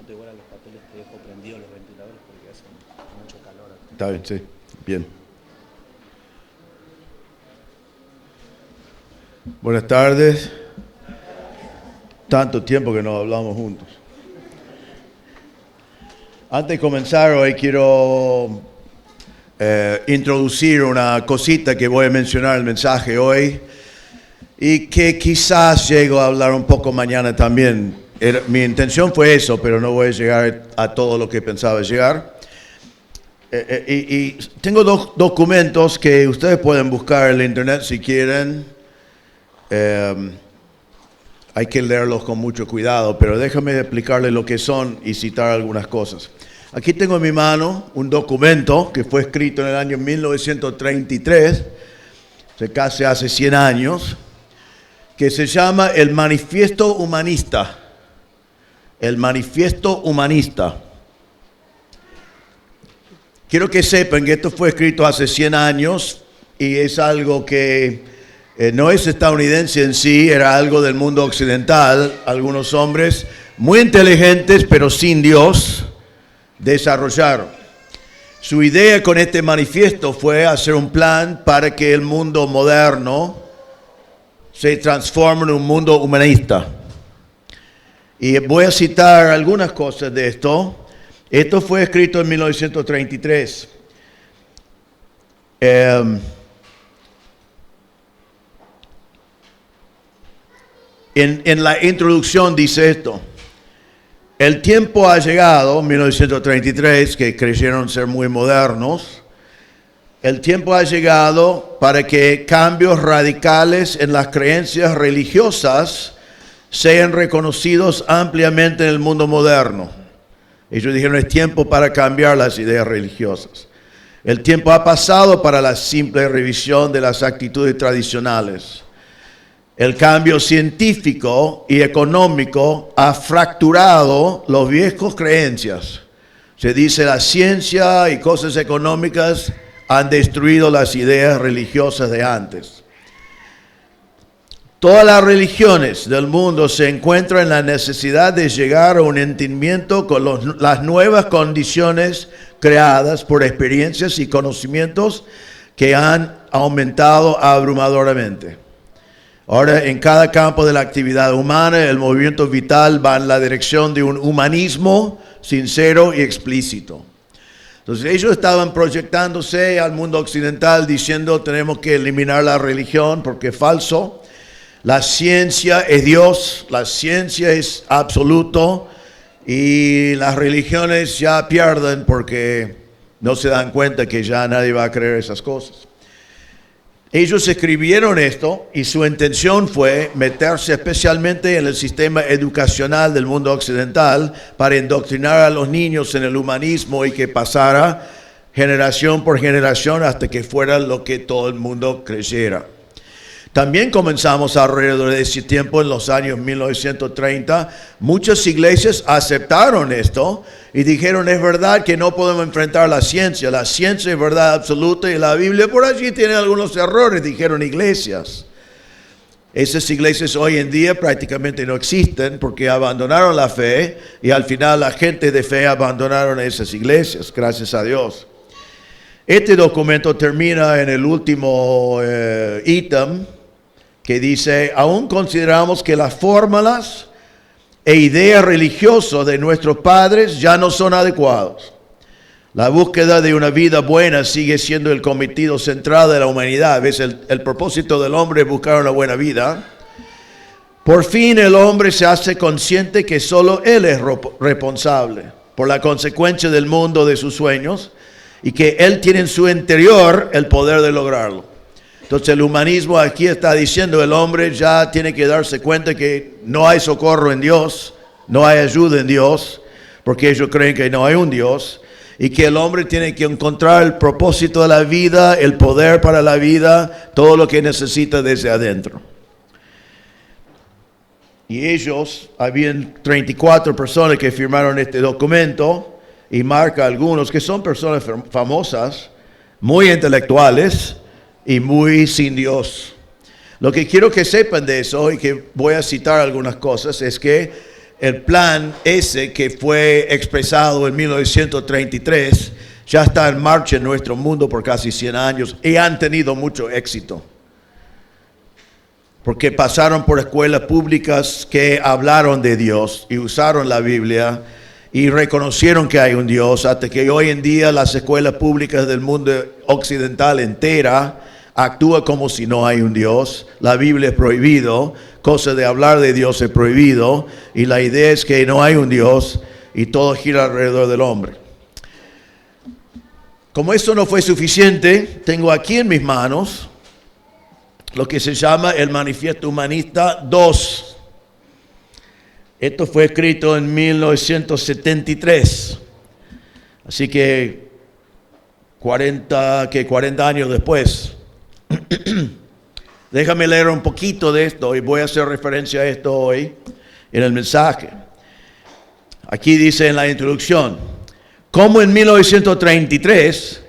minutos igual a los papeles te dejo prendidos los ventiladores porque hace mucho calor acá. Está bien, sí. Bien. Buenas tardes. Tanto tiempo que no hablamos juntos. Antes de comenzar hoy quiero introducir una cosita que voy a mencionar en el mensaje hoy y que quizás llego a hablar un poco mañana también. Mi intención fue eso, pero no voy a llegar a todo lo que pensaba llegar. Y tengo dos documentos que ustedes pueden buscar en la internet si quieren. Hay que leerlos con mucho cuidado, pero déjame explicarles lo que son y citar algunas cosas. Aquí tengo en mi mano un documento que fue escrito en el año 1933, casi hace 100 años, que se llama el Manifiesto Humanista. El Manifiesto Humanista. Quiero que sepan que esto fue escrito hace 100 años y es algo que no es estadounidense en sí, era algo del mundo occidental. Algunos hombres muy inteligentes pero sin Dios desarrollaron. Su idea con este manifiesto fue hacer un plan para que el mundo moderno se transforme en un mundo humanista. Y voy a citar algunas cosas de esto. Esto fue escrito en 1933. En la introducción dice esto: el tiempo ha llegado, 1933, que creyeron ser muy modernos, el tiempo ha llegado para que cambios radicales en las creencias religiosas sean reconocidos ampliamente en el mundo moderno. Ellos dijeron, es tiempo para cambiar las ideas religiosas. El tiempo ha pasado para la simple revisión de las actitudes tradicionales. El cambio científico y económico ha fracturado las viejas creencias. Se dice la ciencia y cosas económicas han destruido las ideas religiosas de antes. Todas las religiones del mundo se encuentran en la necesidad de llegar a un entendimiento con las nuevas condiciones creadas por experiencias y conocimientos que han aumentado abrumadoramente. Ahora, en cada campo de la actividad humana, el movimiento vital va en la dirección de un humanismo sincero y explícito. Entonces, ellos estaban proyectándose al mundo occidental diciendo tenemos que eliminar la religión porque es falso. La ciencia es Dios, la ciencia es absoluto y las religiones ya pierden porque no se dan cuenta que ya nadie va a creer esas cosas. Ellos escribieron esto y su intención fue meterse especialmente en el sistema educacional del mundo occidental para indoctrinar a los niños en el humanismo y que pasara generación por generación hasta que fuera lo que todo el mundo creyera. También comenzamos alrededor de ese tiempo, en los años 1930, muchas iglesias aceptaron esto y dijeron, es verdad que no podemos enfrentar la ciencia es verdad absoluta y la Biblia por allí tiene algunos errores, dijeron iglesias. Esas iglesias hoy en día prácticamente no existen porque abandonaron la fe y al final la gente de fe abandonaron esas iglesias, gracias a Dios. Este documento termina en el último ítem, que dice, aún consideramos que las fórmulas e ideas religiosas de nuestros padres ya no son adecuados. La búsqueda de una vida buena sigue siendo el cometido central de la humanidad. ¿Ves? El propósito del hombre es buscar una buena vida. Por fin el hombre se hace consciente que solo él es responsable por la consecuencia del mundo de sus sueños y que él tiene en su interior el poder de lograrlo. Entonces el humanismo aquí está diciendo el hombre ya tiene que darse cuenta que no hay socorro en Dios, no hay ayuda en Dios, porque ellos creen que no hay un Dios, y que el hombre tiene que encontrar el propósito de la vida, el poder para la vida, todo lo que necesita desde adentro. Y ellos, habían 34 personas que firmaron este documento, y marca algunos que son personas famosas, muy intelectuales, y muy sin Dios. Lo que quiero que sepan de eso, y que voy a citar algunas cosas, es que el plan ese que fue expresado en 1933 ya está en marcha en nuestro mundo por casi 100 años y han tenido mucho éxito. Porque pasaron por escuelas públicas que hablaron de Dios y usaron la Biblia y reconocieron que hay un Dios, hasta que hoy en día las escuelas públicas del mundo occidental entera actúan como si no hay un Dios. La Biblia es prohibido, cosa de hablar de Dios es prohibido, y la idea es que no hay un Dios y todo gira alrededor del hombre. Como esto no fue suficiente, tengo aquí en mis manos lo que se llama el Manifiesto Humanista II. Esto fue escrito en 1973, así que 40 años después. Déjame leer un poquito de esto y voy a hacer referencia a esto hoy en el mensaje. Aquí dice en la introducción: como en 1933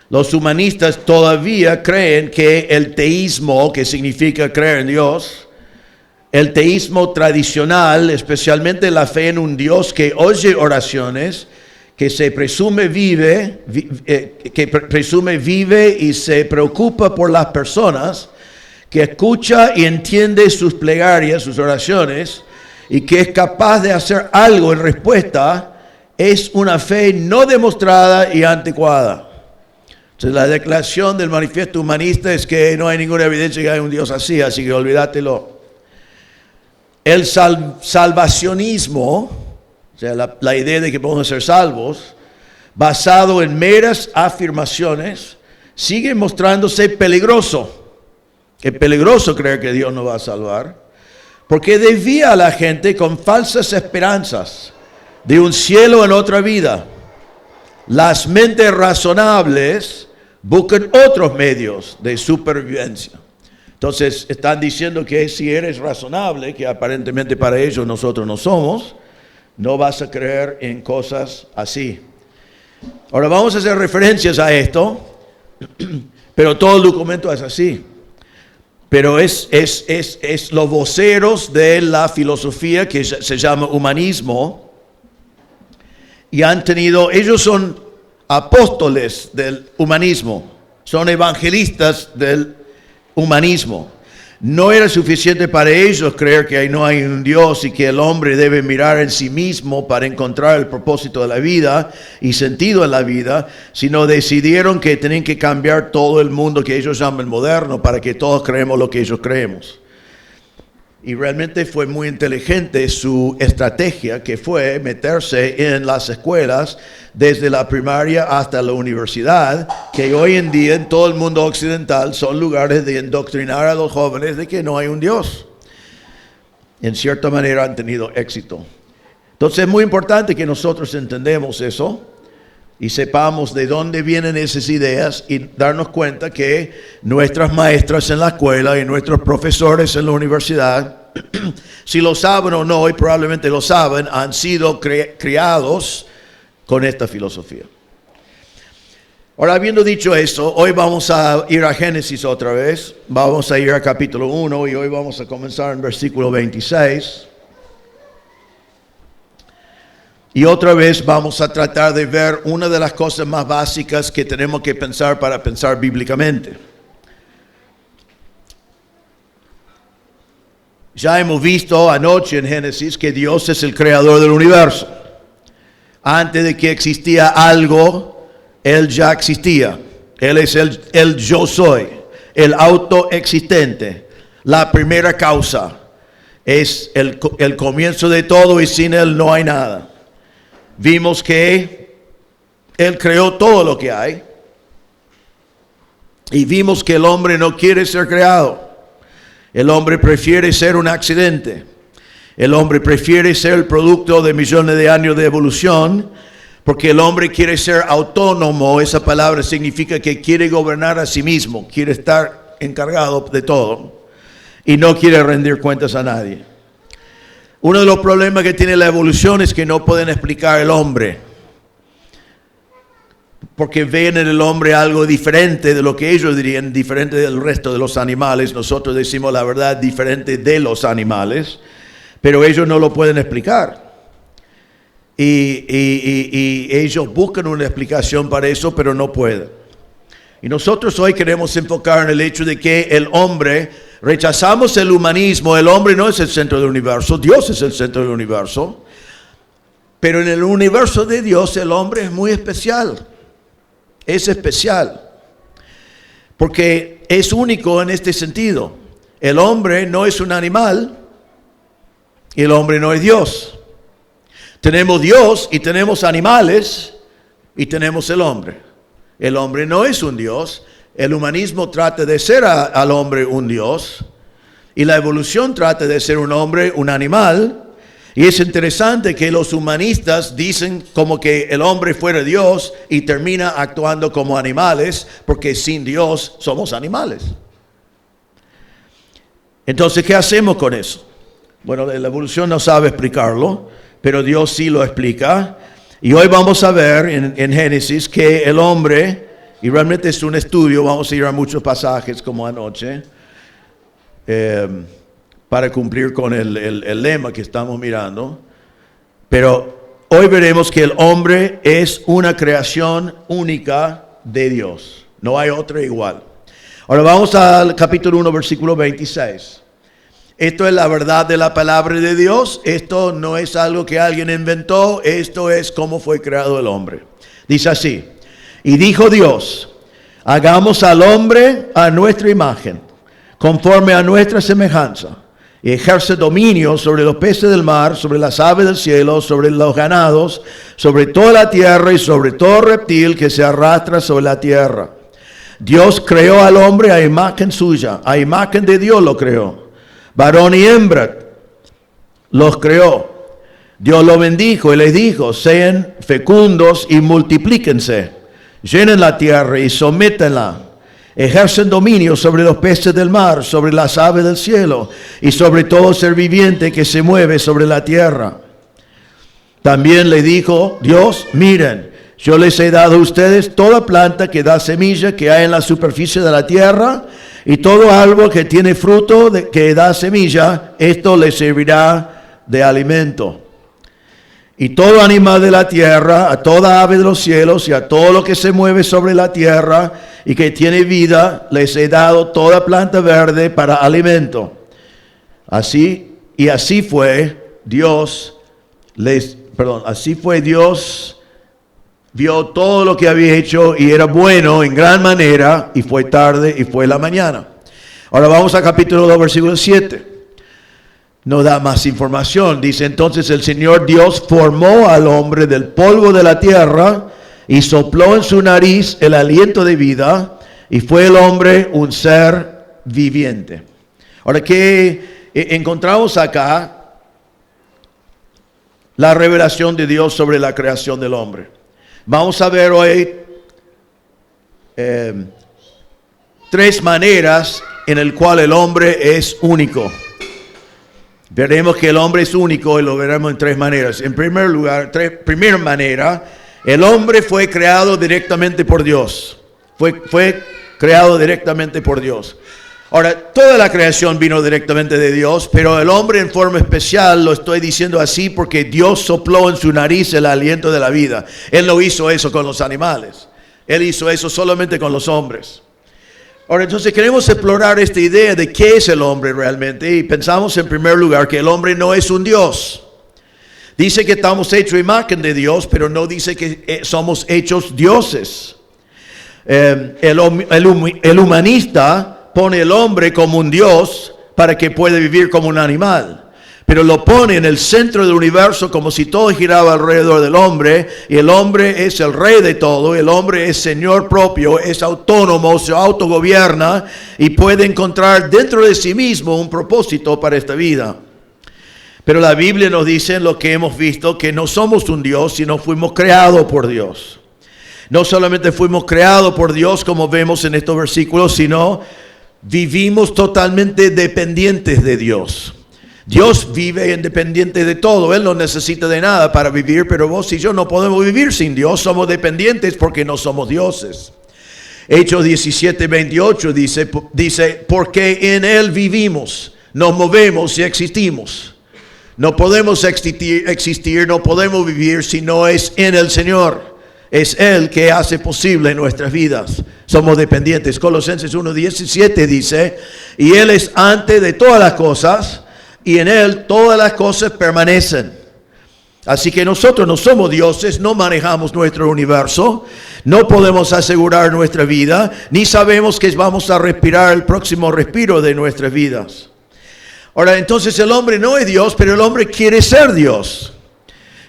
los humanistas todavía creen que el teísmo, que significa creer en Dios, el teísmo tradicional, especialmente la fe en un Dios que oye oraciones, que se presume vive y se preocupa por las personas, que escucha y entiende sus plegarias, sus oraciones, y que es capaz de hacer algo en respuesta, es una fe no demostrada y anticuada. Entonces, la declaración del Manifiesto Humanista es que no hay ninguna evidencia que haya un Dios así que olvídatelo. El salvacionismo, o sea, la idea de que podemos ser salvos, basado en meras afirmaciones, sigue mostrándose peligroso. Es peligroso creer que Dios nos va a salvar, porque desvía a la gente con falsas esperanzas de un cielo en otra vida. Las mentes razonables buscan otros medios de supervivencia. Entonces están diciendo que si eres razonable, que aparentemente para ellos nosotros no somos, no vas a creer en cosas así. Ahora vamos a hacer referencias a esto, pero todo el documento es así. Pero es los voceros de la filosofía que se llama humanismo, y ellos son apóstoles del humanismo, son evangelistas del humanismo. No era suficiente para ellos creer que no hay un Dios y que el hombre debe mirar en sí mismo para encontrar el propósito de la vida y sentido en la vida, sino decidieron que tenían que cambiar todo el mundo que ellos llaman moderno para que todos creemos lo que ellos creemos. Y realmente fue muy inteligente su estrategia, que fue meterse en las escuelas desde la primaria hasta la universidad, que hoy en día en todo el mundo occidental son lugares de indoctrinar a los jóvenes de que no hay un Dios. En cierta manera han tenido éxito. Entonces es muy importante que nosotros entendamos eso y sepamos de dónde vienen esas ideas y darnos cuenta que nuestras maestras en la escuela y nuestros profesores en la universidad, si lo saben o no, y probablemente lo saben, han sido criados con esta filosofía. Ahora, habiendo dicho eso, hoy vamos a ir a Génesis otra vez. Vamos a ir a capítulo 1 y hoy vamos a comenzar en versículo 26. Y otra vez vamos a tratar de ver una de las cosas más básicas que tenemos que pensar para pensar bíblicamente. Ya hemos visto anoche en Génesis que Dios es el creador del universo. Antes de que existía algo, Él ya existía. Él es el yo soy, el autoexistente, la primera causa. Es el comienzo de todo y sin Él no hay nada. Vimos que Él creó todo lo que hay. Y vimos que el hombre no quiere ser creado. El hombre prefiere ser un accidente. El hombre prefiere ser el producto de millones de años de evolución, porque el hombre quiere ser autónomo. Esa palabra significa que quiere gobernar a sí mismo, quiere estar encargado de todo y no quiere rendir cuentas a nadie. Uno de los problemas que tiene la evolución es que no pueden explicar el hombre, porque ven en el hombre algo diferente de lo que ellos dirían, diferente del resto de los animales. Nosotros decimos la verdad, diferente de los animales, pero ellos no lo pueden explicar. Y ellos buscan una explicación para eso, pero no pueden. Y nosotros hoy queremos enfocar en el hecho de que el hombre, rechazamos el humanismo, el hombre no es el centro del universo, Dios es el centro del universo. Pero en el universo de Dios el hombre es muy especial. Es especial. Porque es único en este sentido. El hombre no es un animal y el hombre no es Dios. Tenemos Dios y tenemos animales y tenemos el hombre. El hombre no es un Dios. El humanismo trata de ser al hombre un Dios. Y la evolución trata de ser un hombre un animal. Y es interesante que los humanistas dicen como que el hombre fuera Dios y termina actuando como animales, porque sin Dios somos animales. Entonces, ¿qué hacemos con eso? Bueno, la evolución no sabe explicarlo, pero Dios sí lo explica. Y hoy vamos a ver en Génesis que el hombre, y realmente es un estudio, vamos a ir a muchos pasajes como anoche, para cumplir con el lema que estamos mirando. Pero hoy veremos que el hombre es una creación única de Dios. No hay otra igual. Ahora vamos al capítulo 1, versículo 26. Esto es la verdad de la palabra de Dios. Esto no es algo que alguien inventó. Esto es cómo fue creado el hombre. Dice así: y dijo Dios, hagamos al hombre a nuestra imagen, conforme a nuestra semejanza, y ejerce dominio sobre los peces del mar, sobre las aves del cielo, sobre los ganados, sobre toda la tierra y sobre todo reptil que se arrastra sobre la tierra. Dios creó al hombre a imagen suya, a imagen de Dios lo creó. Varón y hembra los creó. Dios lo bendijo y les dijo: sean fecundos y multiplíquense, llenen la tierra y sométenla. Ejercen dominio sobre los peces del mar, sobre las aves del cielo y sobre todo ser viviente que se mueve sobre la tierra. También le dijo Dios: miren, yo les he dado a ustedes toda planta que da semilla que hay en la superficie de la tierra, y todo árbol que tiene fruto que da semilla, esto les servirá de alimento. Y todo animal de la tierra, a toda ave de los cielos y a todo lo que se mueve sobre la tierra y que tiene vida, les he dado toda planta verde para alimento. Así fue Dios, vio todo lo que había hecho y era bueno en gran manera, y fue tarde y fue la mañana. Ahora vamos a capítulo 2, versículo 7. No da más información. Dice: entonces el Señor Dios formó al hombre del polvo de la tierra y sopló en su nariz el aliento de vida, y fue el hombre un ser viviente. Ahora, ¿qué encontramos acá? La revelación de Dios sobre la creación del hombre. Vamos a ver hoy 3 maneras en el cual el hombre es único. Veremos que el hombre es único y lo veremos en 3 maneras. En primer lugar, primera manera, el hombre fue creado directamente por Dios. Fue creado directamente por Dios. Ahora, toda la creación vino directamente de Dios, pero el hombre en forma especial, lo estoy diciendo así porque Dios sopló en su nariz el aliento de la vida. Él no hizo eso con los animales. Él hizo eso solamente con los hombres. Ahora, entonces queremos explorar esta idea de qué es el hombre realmente, y pensamos en primer lugar que el hombre no es un Dios. Dice que estamos hechos a imagen de Dios, pero no dice que somos hechos dioses. El humanista pone el hombre como un Dios para que pueda vivir como un animal, pero lo pone en el centro del universo como si todo giraba alrededor del hombre, y el hombre es el rey de todo, el hombre es señor propio, es autónomo, se autogobierna y puede encontrar dentro de sí mismo un propósito para esta vida. Pero la Biblia nos dice, en lo que hemos visto, que no somos un Dios, sino fuimos creados por Dios. No solamente fuimos creados por Dios, como vemos en estos versículos, sino vivimos totalmente dependientes de Dios. Dios vive independiente de todo. Él no necesita de nada para vivir, pero vos y yo no podemos vivir sin Dios. Somos dependientes porque no somos dioses. Hechos 17:28 dice, porque en Él vivimos, nos movemos y existimos. No podemos existir, no podemos vivir si no es en el Señor. Es Él que hace posible nuestras vidas. Somos dependientes. Colosenses 1:17 dice, y Él es antes de todas las cosas, y en Él todas las cosas permanecen. Así que nosotros no somos dioses, no manejamos nuestro universo, no podemos asegurar nuestra vida, ni sabemos que vamos a respirar el próximo respiro de nuestras vidas. Ahora, entonces el hombre no es Dios, pero el hombre quiere ser Dios.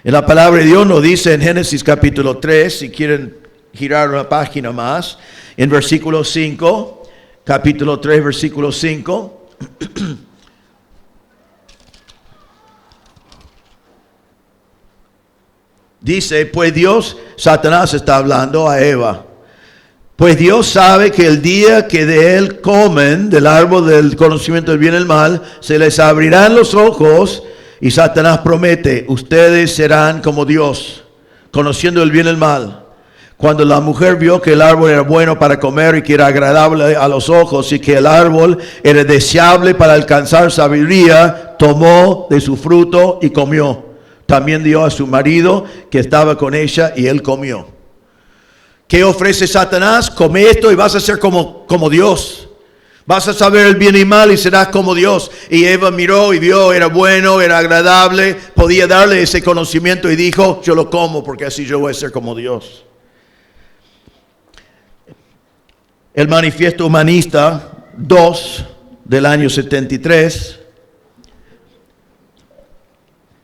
En la palabra de Dios nos dice en Génesis capítulo 3, si quieren girar una página más, en versículo 5, capítulo 3, versículo 5. Dice, pues Dios, Satanás está hablando a Eva. Pues Dios sabe que el día que de él comen del árbol del conocimiento del bien y el mal, se les abrirán los ojos y Satanás promete, ustedes serán como Dios, conociendo el bien y el mal. Cuando la mujer vio que el árbol era bueno para comer y que era agradable a los ojos y que el árbol era deseable para alcanzar sabiduría, tomó de su fruto y comió. También dio a su marido que estaba con ella y él comió. ¿Qué ofrece Satanás? Come esto y vas a ser como Dios. Vas a saber el bien y mal y serás como Dios. Y Eva miró y vio, era bueno, era agradable, podía darle ese conocimiento y dijo, yo lo como porque así yo voy a ser como Dios. El Manifiesto Humanista 2 del año 73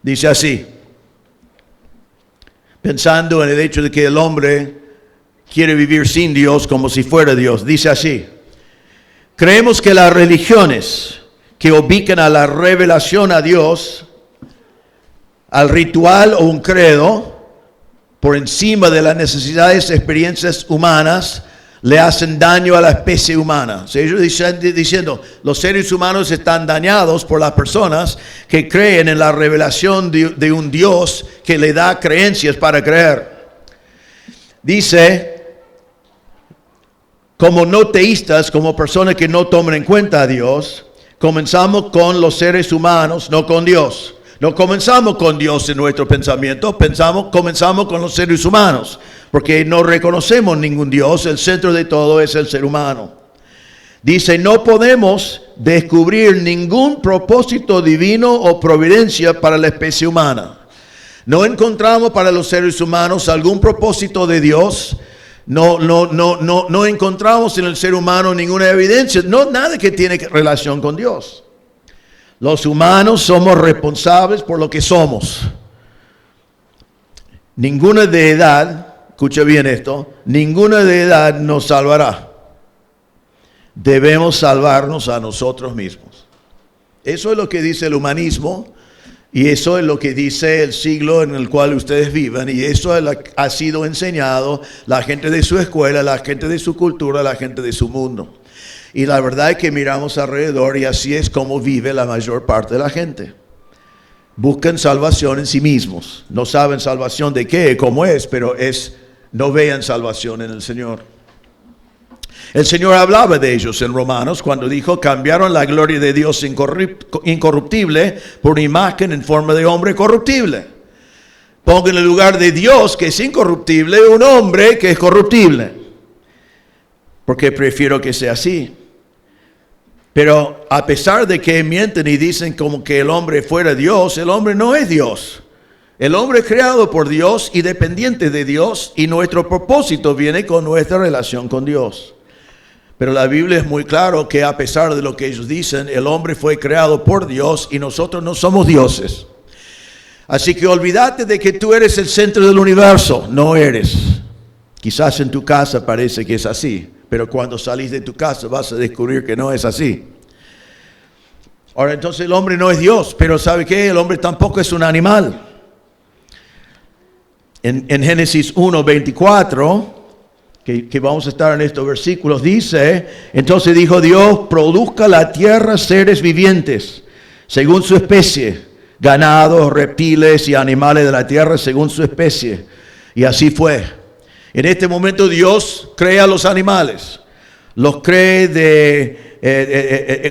dice así, pensando en el hecho de que el hombre quiere vivir sin Dios como si fuera Dios, dice así, creemos que las religiones que ubican a la revelación a Dios, al ritual o un credo, por encima de las necesidades, experiencias humanas, le hacen daño a la especie humana. O sea, ellos diciendo, los seres humanos están dañados por las personas que creen en la revelación de un Dios que le da creencias para creer. Dice, como no teístas, como personas que no toman en cuenta a Dios, comenzamos con los seres humanos, no con Dios. No comenzamos con Dios en nuestro pensamiento, comenzamos con los seres humanos, porque no reconocemos ningún Dios, el centro de todo es el ser humano. Dice, no podemos descubrir ningún propósito divino o providencia para la especie humana. No encontramos para los seres humanos algún propósito de Dios. No encontramos en el ser humano ninguna evidencia, nada que tiene relación con Dios. Los humanos somos responsables por lo que somos. Ninguna deidad, escucha bien esto, ninguna deidad nos salvará. Debemos salvarnos a nosotros mismos. Eso es lo que dice el humanismo y eso es lo que dice el siglo en el cual ustedes viven y eso ha sido enseñado la gente de su escuela, la gente de su cultura, la gente de su mundo. Y la verdad es que miramos alrededor y así es como vive la mayor parte de la gente. Buscan salvación en sí mismos. No saben salvación de qué, cómo es, pero no vean salvación en el Señor. El Señor hablaba de ellos en Romanos cuando dijo, cambiaron la gloria de Dios incorruptible por una imagen en forma de hombre corruptible. Pongan en el lugar de Dios, que es incorruptible, un hombre que es corruptible. Porque prefiero que sea así. Pero a pesar de que mienten y dicen como que el hombre fuera Dios, el hombre no es Dios. El hombre es creado por Dios y dependiente de Dios y nuestro propósito viene con nuestra relación con Dios. Pero la Biblia es muy claro que a pesar de lo que ellos dicen, el hombre fue creado por Dios y nosotros no somos dioses. Así que olvídate de que tú eres el centro del universo. No eres. Quizás en tu casa parece que es así. Pero cuando salís de tu casa vas a descubrir que no es así. Ahora entonces el hombre no es Dios, pero ¿sabe qué? El hombre tampoco es un animal. En Génesis 1:24, que vamos a estar en estos versículos, dice, entonces dijo Dios, produzca la tierra seres vivientes, según su especie, ganados, reptiles y animales de la tierra según su especie. Y así fue. En este momento Dios crea los animales, los cree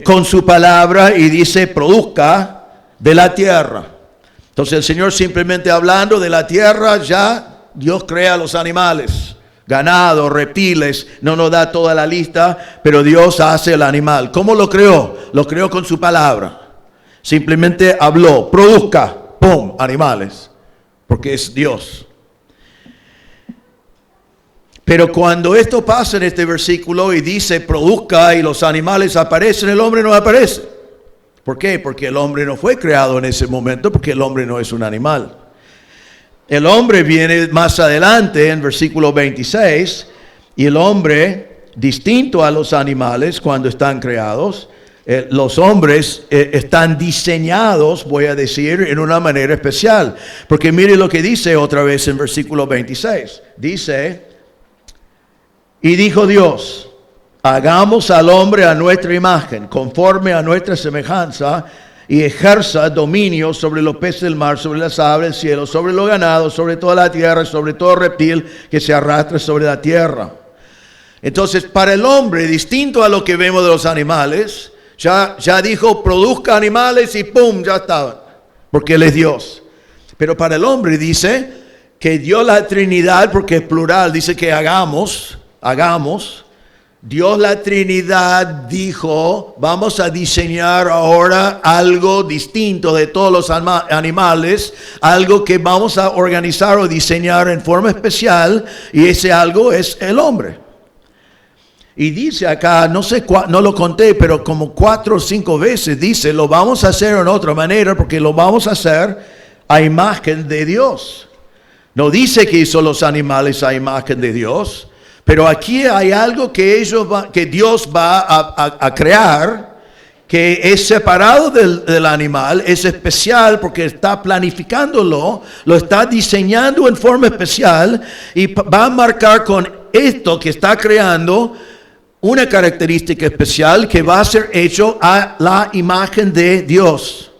con su palabra y dice produzca de la tierra. Entonces el Señor simplemente hablando de la tierra, ya Dios crea los animales, ganado, reptiles, no nos da toda la lista, pero Dios hace el animal. ¿Cómo lo creó? Lo creó con su palabra. Simplemente habló, produzca, ¡pum!, animales, porque es Dios. Pero cuando esto pasa en este versículo y dice produzca y los animales aparecen, el hombre no aparece. ¿Por qué? Porque el hombre no fue creado en ese momento, porque el hombre no es un animal. El hombre viene más adelante en versículo 26, y el hombre, distinto a los animales cuando están creados, los hombres están diseñados, voy a decir, en una manera especial. Porque mire lo que dice otra vez en versículo 26. Dice, y dijo Dios, hagamos al hombre a nuestra imagen, conforme a nuestra semejanza, y ejerza dominio sobre los peces del mar, sobre las aves del cielo, sobre los ganados, sobre toda la tierra, sobre todo reptil que se arrastre sobre la tierra. Entonces, para el hombre, distinto a lo que vemos de los animales, ya dijo, produzca animales y ¡pum!, ya estaban, porque Él es Dios. Pero para el hombre dice que dio la Trinidad, porque es plural, dice que hagamos. Dios la Trinidad dijo, vamos a diseñar ahora algo distinto de todos los animales, algo que vamos a organizar o diseñar en forma especial, y ese algo es el hombre. Y dice acá, no lo conté, pero como 4 o 5 veces dice, lo vamos a hacer en otra manera, porque lo vamos a hacer a imagen de Dios. No dice que hizo los animales a imagen de Dios, pero aquí hay algo que Dios va a crear, que es separado del animal, es especial porque está planificándolo, lo está diseñando en forma especial y va a marcar con esto que está creando una característica especial que va a ser hecho a la imagen de Dios.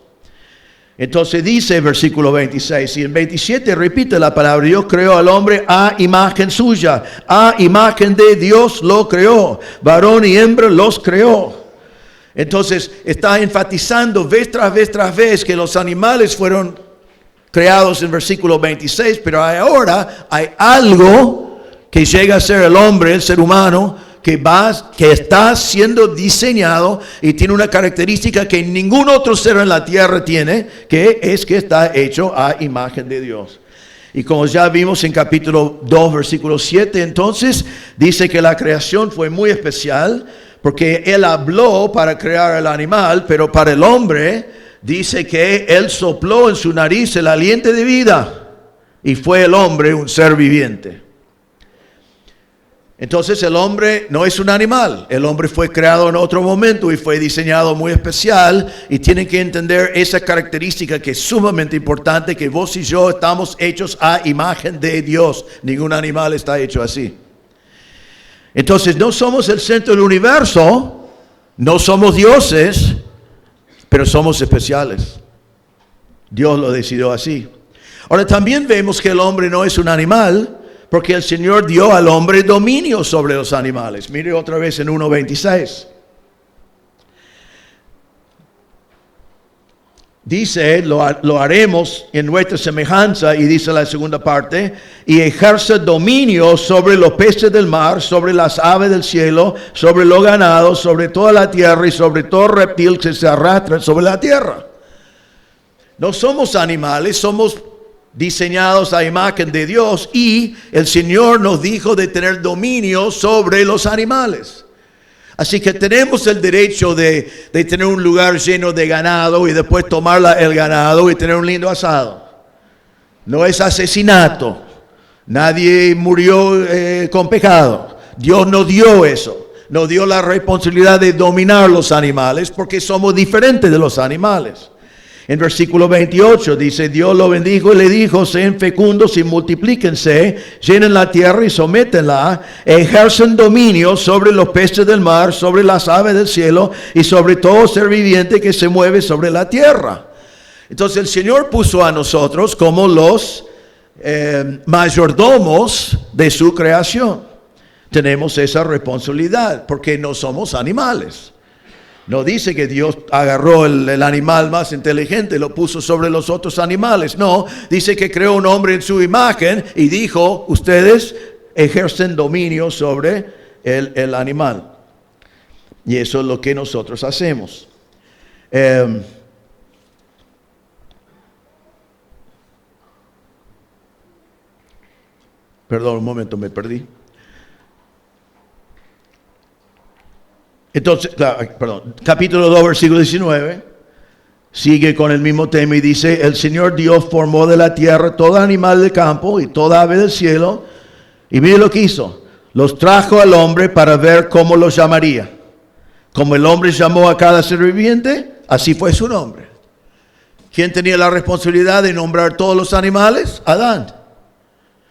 Entonces dice versículo 26, y en 27 repite la palabra, Dios creó al hombre a imagen suya, a imagen de Dios lo creó, varón y hembra los creó. Entonces está enfatizando vez tras vez que los animales fueron creados en versículo 26, pero ahora hay algo que llega a ser el hombre, el ser humano, que está siendo diseñado y tiene una característica que ningún otro ser en la tierra tiene, que es que está hecho a imagen de Dios. Y como ya vimos en capítulo 2, versículo 7, entonces dice que la creación fue muy especial, porque Él habló para crear el animal, pero para el hombre dice que Él sopló en su nariz el aliento de vida, y fue el hombre un ser viviente. Entonces el hombre no es un animal, el hombre fue creado en otro momento y fue diseñado muy especial, y tienen que entender esa característica que es sumamente importante, que vos y yo estamos hechos a imagen de Dios, ningún animal está hecho así. Entonces no somos el centro del universo, no somos dioses, pero somos especiales. Dios lo decidió así. Ahora también vemos que el hombre no es un animal, porque el Señor dio al hombre dominio sobre los animales. Mire otra vez en 1:26. Dice, lo haremos en nuestra semejanza, y dice la segunda parte, y ejerce dominio sobre los peces del mar, sobre las aves del cielo, sobre los ganados, sobre toda la tierra y sobre todo reptil que se arrastra sobre la tierra. No somos animales, somos diseñados a imagen de Dios, y el Señor nos dijo de tener dominio sobre los animales. Así que tenemos el derecho de tener un lugar lleno de ganado y después tomar el ganado y tener un lindo asado. No es asesinato. Nadie murió con pecado. Dios nos dio eso. Nos dio la responsabilidad de dominar los animales, porque somos diferentes de los animales. En versículo 28 dice, Dios lo bendijo y le dijo, sean fecundos y multiplíquense, llenen la tierra y sométenla, ejercen dominio sobre los peces del mar, sobre las aves del cielo y sobre todo ser viviente que se mueve sobre la tierra. Entonces el Señor puso a nosotros como los mayordomos de su creación. Tenemos esa responsabilidad porque no somos animales. No dice que Dios agarró el animal más inteligente y lo puso sobre los otros animales. No, dice que creó un hombre en su imagen y dijo, ustedes ejercen dominio sobre el animal. Y eso es lo que nosotros hacemos. Perdón, un momento, me perdí. Entonces, capítulo 2, versículo 19, sigue con el mismo tema y dice, el Señor Dios formó de la tierra todo animal del campo y toda ave del cielo, y mire lo que hizo, los trajo al hombre para ver cómo los llamaría. Como el hombre llamó a cada ser viviente, así fue su nombre. ¿Quién tenía la responsabilidad de nombrar todos los animales? Adán.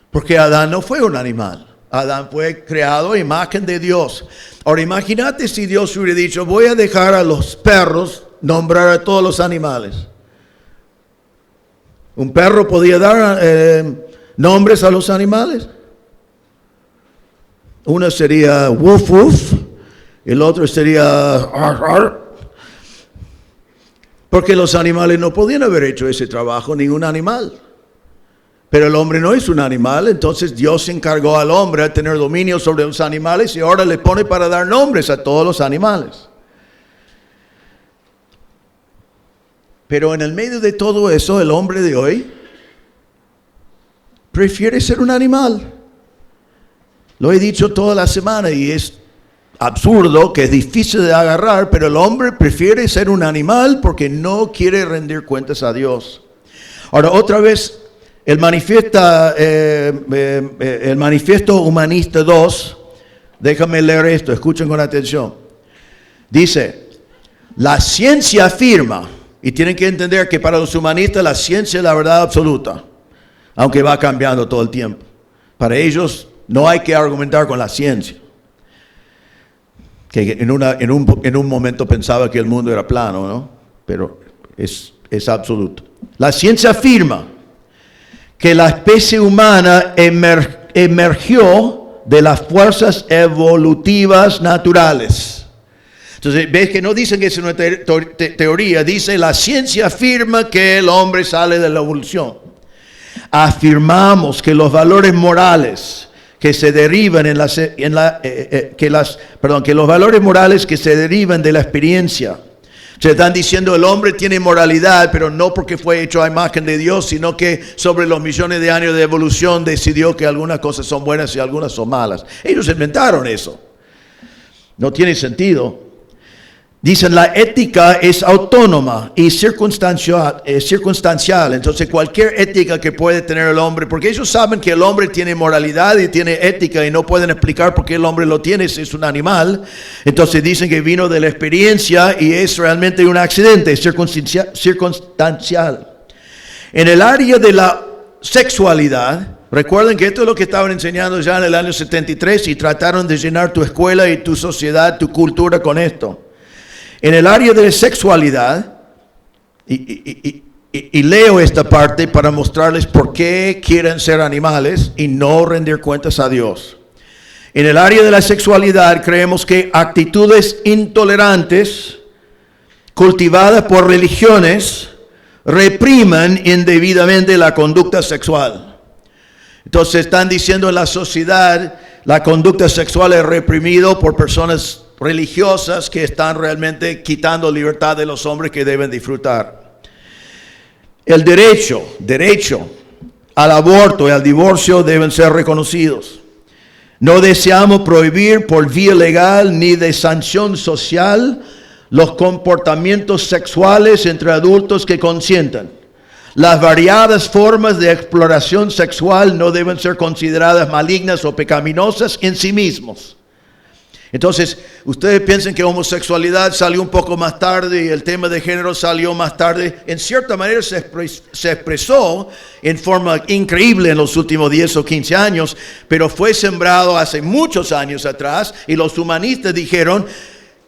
Porque Adán no fue un animal. Adán fue creado a imagen de Dios. Ahora imagínate si Dios hubiera dicho, voy a dejar a los perros nombrar a todos los animales. ¿Un perro podía dar nombres a los animales? Uno sería woof woof, el otro sería ar, ar. Porque los animales no podían haber hecho ese trabajo, ningún animal. Pero el hombre no es un animal, entonces Dios encargó al hombre a tener dominio sobre los animales y ahora le pone para dar nombres a todos los animales. Pero en el medio de todo eso, el hombre de hoy prefiere ser un animal. Lo he dicho toda la semana y es absurdo, que es difícil de agarrar, pero el hombre prefiere ser un animal porque no quiere rendir cuentas a Dios. Ahora, otra vez, el manifiesto humanista 2, déjame leer esto, escuchen con atención. Dice, la ciencia afirma, y tienen que entender que para los humanistas la ciencia es la verdad absoluta, aunque va cambiando todo el tiempo. Para ellos no hay que argumentar con la ciencia. Que en un momento pensaba que el mundo era plano, ¿no? Pero es absoluto. La ciencia afirma que la especie humana emergió de las fuerzas evolutivas naturales. Entonces, ves que no dicen que es una teoría, dice la ciencia afirma que el hombre sale de la evolución. Afirmamos que los valores morales que se derivan que los valores morales que se derivan de la experiencia. Se están diciendo el hombre tiene moralidad, pero no porque fue hecho a imagen de Dios, sino que sobre los millones de años de evolución decidió que algunas cosas son buenas y algunas son malas. Ellos inventaron eso. No tiene sentido. Dicen la ética es autónoma y circunstancial. Entonces cualquier ética que puede tener el hombre, porque ellos saben que el hombre tiene moralidad y tiene ética y no pueden explicar por qué el hombre lo tiene si es un animal. Entonces dicen que vino de la experiencia y es realmente un accidente circunstancial. En el área de la sexualidad, recuerden que esto es lo que estaban enseñando ya en el año 73 y trataron de llenar tu escuela y tu sociedad, tu cultura con esto. En el área de sexualidad, y leo esta parte para mostrarles por qué quieren ser animales y no rendir cuentas a Dios. En el área de la sexualidad creemos que actitudes intolerantes cultivadas por religiones reprimen indebidamente la conducta sexual. Entonces están diciendo en la sociedad la conducta sexual es reprimido por personas religiosas que están realmente quitando libertad de los hombres que deben disfrutar. El derecho al aborto y al divorcio deben ser reconocidos. No deseamos prohibir por vía legal ni de sanción social los comportamientos sexuales entre adultos que consientan. Las variadas formas de exploración sexual no deben ser consideradas malignas o pecaminosas en sí mismos. Entonces, ustedes piensan que homosexualidad salió un poco más tarde y el tema de género salió más tarde. En cierta manera se expresó en forma increíble en los últimos 10 o 15 años, pero fue sembrado hace muchos años atrás y los humanistas dijeron,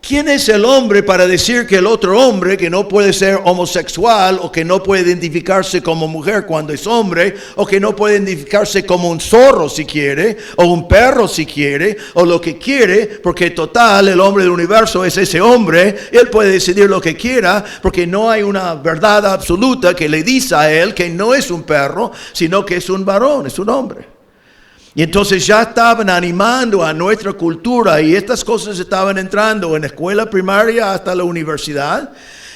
¿Quién es el hombre para decir que el otro hombre que no puede ser homosexual o que no puede identificarse como mujer cuando es hombre o que no puede identificarse como un zorro si quiere o un perro si quiere o lo que quiere, porque total el hombre del universo es ese hombre, él puede decidir lo que quiera porque no hay una verdad absoluta que le dice a él que no es un perro sino que es un varón, es un hombre? Y entonces ya estaban animando a nuestra cultura y estas cosas estaban entrando en la escuela primaria hasta la universidad.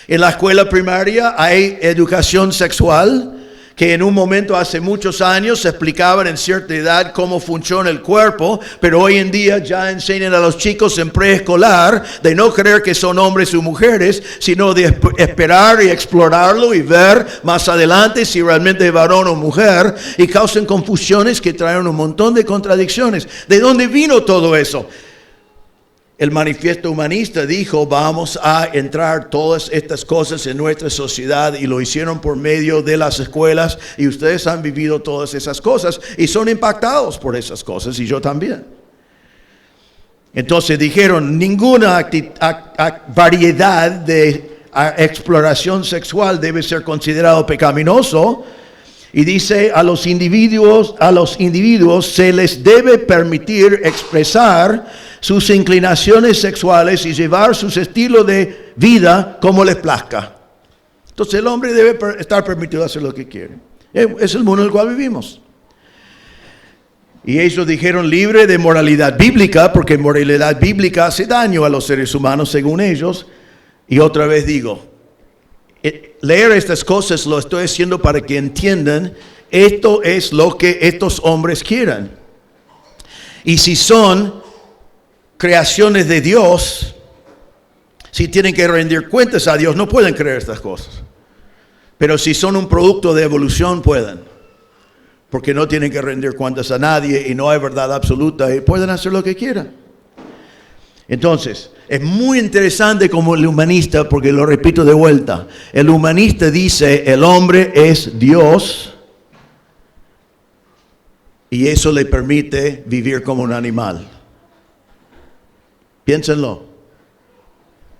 En la escuela primaria hay educación sexual, que en un momento hace muchos años se explicaban en cierta edad cómo funciona el cuerpo, pero hoy en día ya enseñan a los chicos en preescolar de no creer que son hombres o mujeres, sino de esperar y explorarlo y ver más adelante si realmente es varón o mujer, y causan confusiones que traen un montón de contradicciones. ¿De dónde vino todo eso? El manifiesto humanista dijo, vamos a entrar todas estas cosas en nuestra sociedad, y lo hicieron por medio de las escuelas, y ustedes han vivido todas esas cosas y son impactados por esas cosas, y yo también. Entonces dijeron, ninguna variedad de exploración sexual debe ser considerado pecaminoso, y dice a los individuos se les debe permitir expresar sus inclinaciones sexuales y llevar sus estilos de vida como les plazca. Entonces el hombre debe estar permitido hacer lo que quiere. Es el mundo en el cual vivimos. Y ellos dijeron libre de moralidad bíblica, porque moralidad bíblica hace daño a los seres humanos según ellos. Y otra vez digo, leer estas cosas lo estoy haciendo para que entiendan, esto es lo que estos hombres quieran. Y si son creaciones de Dios, si tienen que rendir cuentas a Dios, no pueden creer estas cosas. Pero si son un producto de evolución, pueden. Porque no tienen que rendir cuentas a nadie y no hay verdad absoluta y pueden hacer lo que quieran. Entonces, es muy interesante como el humanista, porque lo repito de vuelta, el humanista dice el hombre es Dios y eso le permite vivir como un animal. Piénsenlo.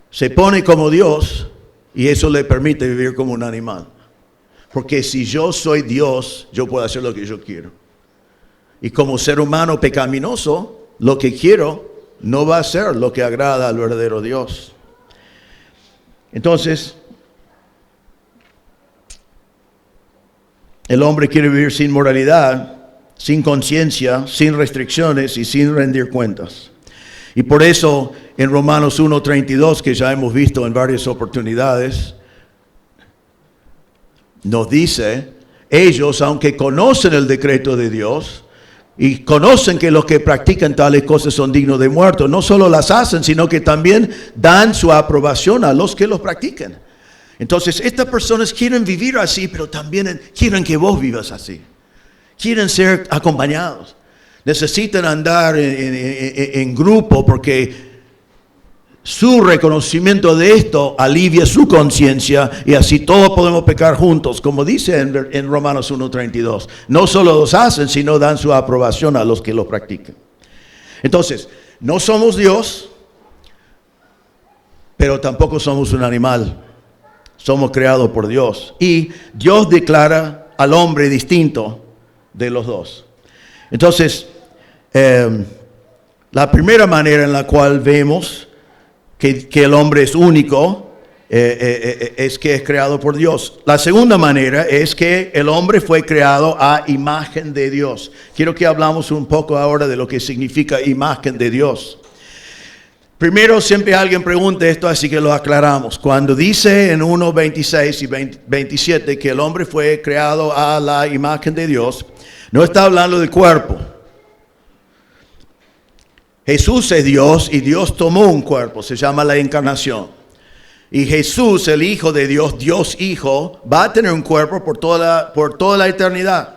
Se pone como Dios y eso le permite vivir como un animal. Porque si yo soy Dios, yo puedo hacer lo que yo quiero. Y como ser humano pecaminoso, lo que quiero no va a ser lo que agrada al verdadero Dios. Entonces, el hombre quiere vivir sin moralidad, sin conciencia, sin restricciones y sin rendir cuentas. Y por eso en Romanos 1:32, que ya hemos visto en varias oportunidades, nos dice, ellos, aunque conocen el decreto de Dios y conocen que los que practican tales cosas son dignos de muerte, no solo las hacen, sino que también dan su aprobación a los que los practican. Entonces, estas personas quieren vivir así, pero también quieren que vos vivas así. Quieren ser acompañados. Necesitan andar en grupo porque su reconocimiento de esto alivia su conciencia y así todos podemos pecar juntos, como dice en Romanos 1:32. No solo los hacen, sino dan su aprobación a los que lo practican. Entonces, no somos Dios, pero tampoco somos un animal. Somos creados por Dios. Y Dios declara al hombre distinto de los dos. Entonces, la primera manera en la cual vemos que el hombre es único es que es creado por Dios. La segunda manera es que el hombre fue creado a imagen de Dios. Quiero que hablamos un poco ahora de lo que significa imagen de Dios. Primero, siempre alguien pregunta esto, así que lo aclaramos. Cuando dice en 1:26 y 27 que el hombre fue creado a la imagen de Dios, no está hablando del cuerpo. Jesús es Dios y Dios tomó un cuerpo, se llama la encarnación. Y Jesús, el Hijo de Dios, Dios Hijo, va a tener un cuerpo por toda la eternidad.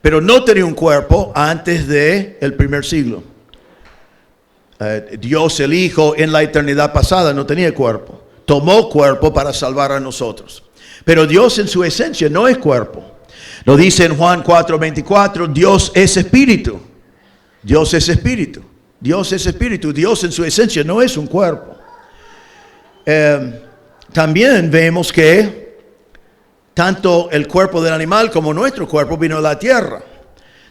Pero no tenía un cuerpo antes del primer siglo. Dios el Hijo en la eternidad pasada no tenía cuerpo. Tomó cuerpo para salvar a nosotros. Pero Dios en su esencia no es cuerpo. Lo dice en Juan 4:24, Dios es espíritu. Dios es espíritu. Dios es espíritu. Dios en su esencia no es un cuerpo. también vemos que tanto el cuerpo del animal como nuestro cuerpo vino de la tierra.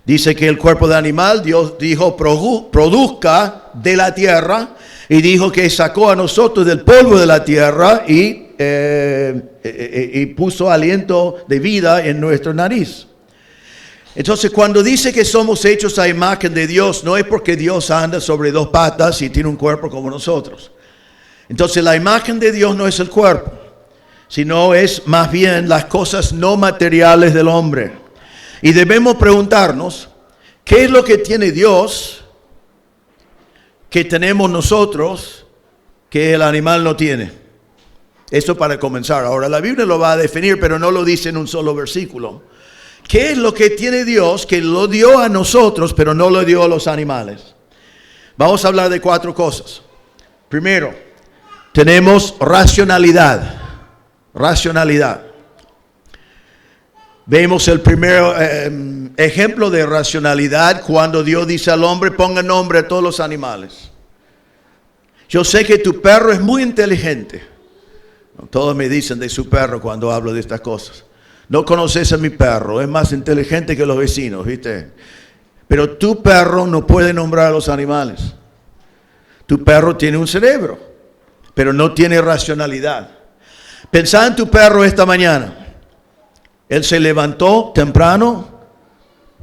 Dice que el cuerpo del animal, Dios dijo, produzca de la tierra, y dijo que sacó a nosotros del polvo de la tierra y puso aliento de vida en nuestra nariz. Entonces, cuando dice que somos hechos a imagen de Dios, no es porque Dios anda sobre dos patas y tiene un cuerpo como nosotros. Entonces, la imagen de Dios no es el cuerpo, sino es más bien las cosas no materiales del hombre. Y debemos preguntarnos, ¿qué es lo que tiene Dios que tenemos nosotros que el animal no tiene? Eso para comenzar. Ahora, la Biblia lo va a definir, pero no lo dice en un solo versículo. ¿Qué es lo que tiene Dios que lo dio a nosotros, pero no lo dio a los animales? Vamos a hablar de 4 cosas. Primero, tenemos racionalidad. Racionalidad. Vemos el primer ejemplo de racionalidad cuando Dios dice al hombre, ponga nombre a todos los animales. Yo sé que tu perro es muy inteligente. Todos me dicen de su perro cuando hablo de estas cosas. No conoces a mi perro, es más inteligente que los vecinos, ¿viste? Pero tu perro no puede nombrar a los animales. Tu perro tiene un cerebro, pero no tiene racionalidad. Pensá en tu perro esta mañana. Él se levantó temprano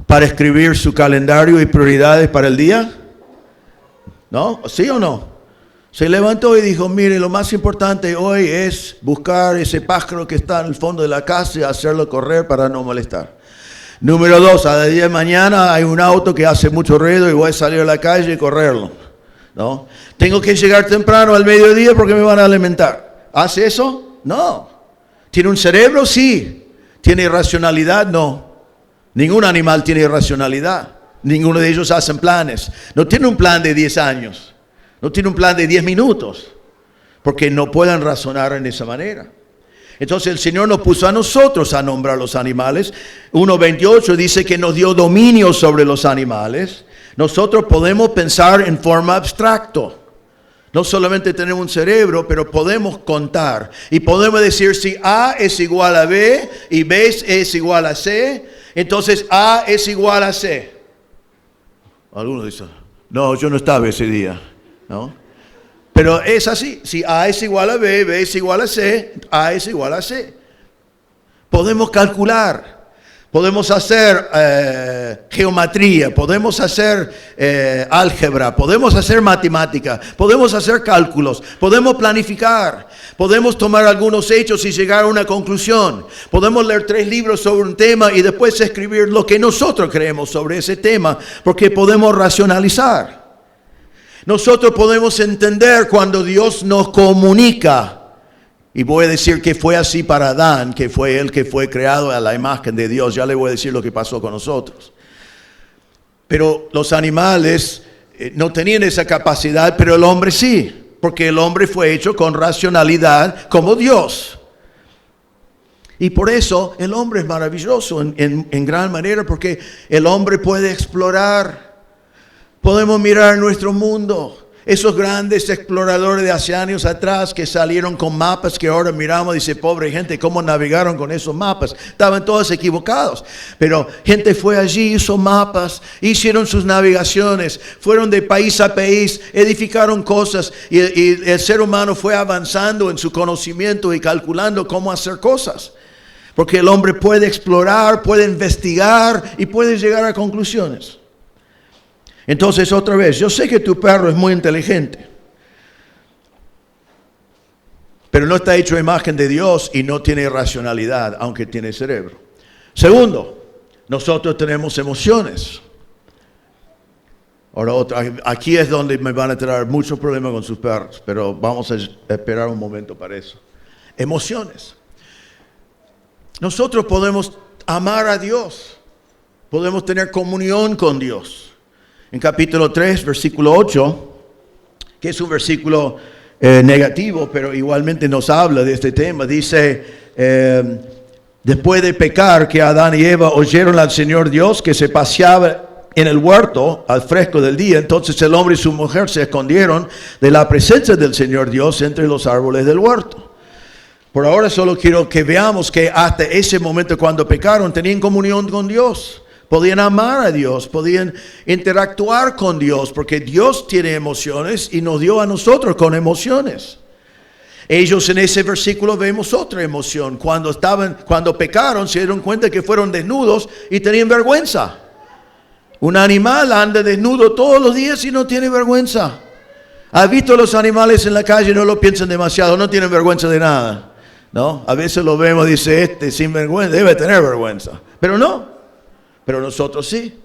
para escribir su calendario y prioridades para el día. ¿No? ¿Sí o no? Se levantó y dijo, mire, lo más importante hoy es buscar ese pájaro que está en el fondo de la casa y hacerlo correr para no molestar. Número 2, a las 10 de mañana hay un auto que hace mucho ruido y voy a salir a la calle y correrlo. ¿No? Tengo que llegar temprano al mediodía porque me van a alimentar. ¿Hace eso? No. ¿Tiene un cerebro? Sí. ¿Tiene racionalidad? No. Ningún animal tiene racionalidad. Ninguno de ellos hacen planes. No tiene un plan de 10 años. No tiene un plan de 10 minutos, porque no pueden razonar en esa manera. Entonces el Señor nos puso a nosotros a nombrar los animales. 1:28 dice que nos dio dominio sobre los animales. Nosotros podemos pensar en forma abstracta. No solamente tenemos un cerebro, pero podemos contar. Y podemos decir si A es igual a B y B es igual a C, entonces A es igual a C. Algunos dicen, no, yo no estaba ese día. ¿No? Pero es así, si A es igual a B, B es igual a C, A es igual a C. Podemos calcular, podemos hacer geometría, podemos hacer álgebra, podemos hacer matemática, podemos hacer cálculos, podemos planificar, podemos tomar algunos hechos y llegar a una conclusión. Podemos leer 3 libros sobre un tema y después escribir lo que nosotros creemos sobre ese tema, porque podemos racionalizar. Nosotros podemos entender cuando Dios nos comunica. Y voy a decir que fue así para Adán, que fue él que fue creado a la imagen de Dios. Ya le voy a decir lo que pasó con nosotros. Pero los animales no tenían esa capacidad, pero el hombre sí. Porque el hombre fue hecho con racionalidad como Dios. Y por eso el hombre es maravilloso en gran manera, porque el hombre puede explorar. Podemos mirar nuestro mundo. Esos grandes exploradores de hace años atrás que salieron con mapas que ahora miramos, dice, pobre gente, ¿cómo navegaron con esos mapas? Estaban todos equivocados. Pero gente fue allí, hizo mapas, hicieron sus navegaciones, fueron de país a país, edificaron cosas y el ser humano fue avanzando en su conocimiento y calculando cómo hacer cosas. Porque el hombre puede explorar, puede investigar y puede llegar a conclusiones. Entonces, otra vez, yo sé que tu perro es muy inteligente, pero no está hecho a imagen de Dios y no tiene racionalidad, aunque tiene cerebro. Segundo, nosotros tenemos emociones. Ahora, aquí es donde me van a traer muchos problemas con sus perros, pero vamos a esperar un momento para eso. Emociones. Nosotros podemos amar a Dios, podemos tener comunión con Dios. En capítulo 3, versículo 8, que es un versículo negativo, pero igualmente nos habla de este tema. Dice, después de pecar, que Adán y Eva oyeron al Señor Dios que se paseaba en el huerto al fresco del día. Entonces el hombre y su mujer se escondieron de la presencia del Señor Dios entre los árboles del huerto. Por ahora solo quiero que veamos que hasta ese momento cuando pecaron tenían comunión con Dios. Podían amar a Dios, podían interactuar con Dios, porque Dios tiene emociones y nos dio a nosotros con emociones. Ellos en ese versículo vemos otra emoción. Cuando pecaron se dieron cuenta que fueron desnudos y tenían vergüenza. Un animal anda desnudo todos los días y no tiene vergüenza. ¿Has visto los animales en la calle? No lo piensan demasiado, no tienen vergüenza de nada, ¿no? A veces lo vemos, dice sin vergüenza, debe tener vergüenza. Pero no, pero nosotros sí.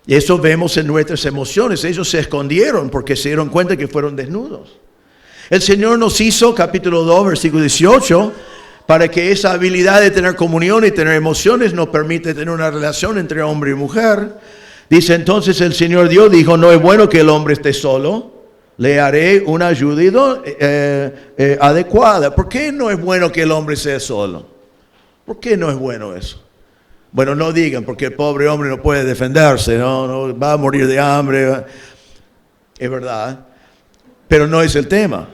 Y eso vemos en nuestras emociones. Ellos se escondieron porque se dieron cuenta que fueron desnudos. El Señor nos hizo, capítulo 2, versículo 18, para que esa habilidad de tener comunión y tener emociones nos permite tener una relación entre hombre y mujer. Dice entonces el Señor Dios dijo, no es bueno que el hombre esté solo, le haré una ayuda adecuada. ¿Por qué no es bueno que el hombre sea solo? ¿Por qué no es bueno eso? Bueno, no digan, porque el pobre hombre no puede defenderse, no va a morir de hambre. Es verdad, pero no es el tema.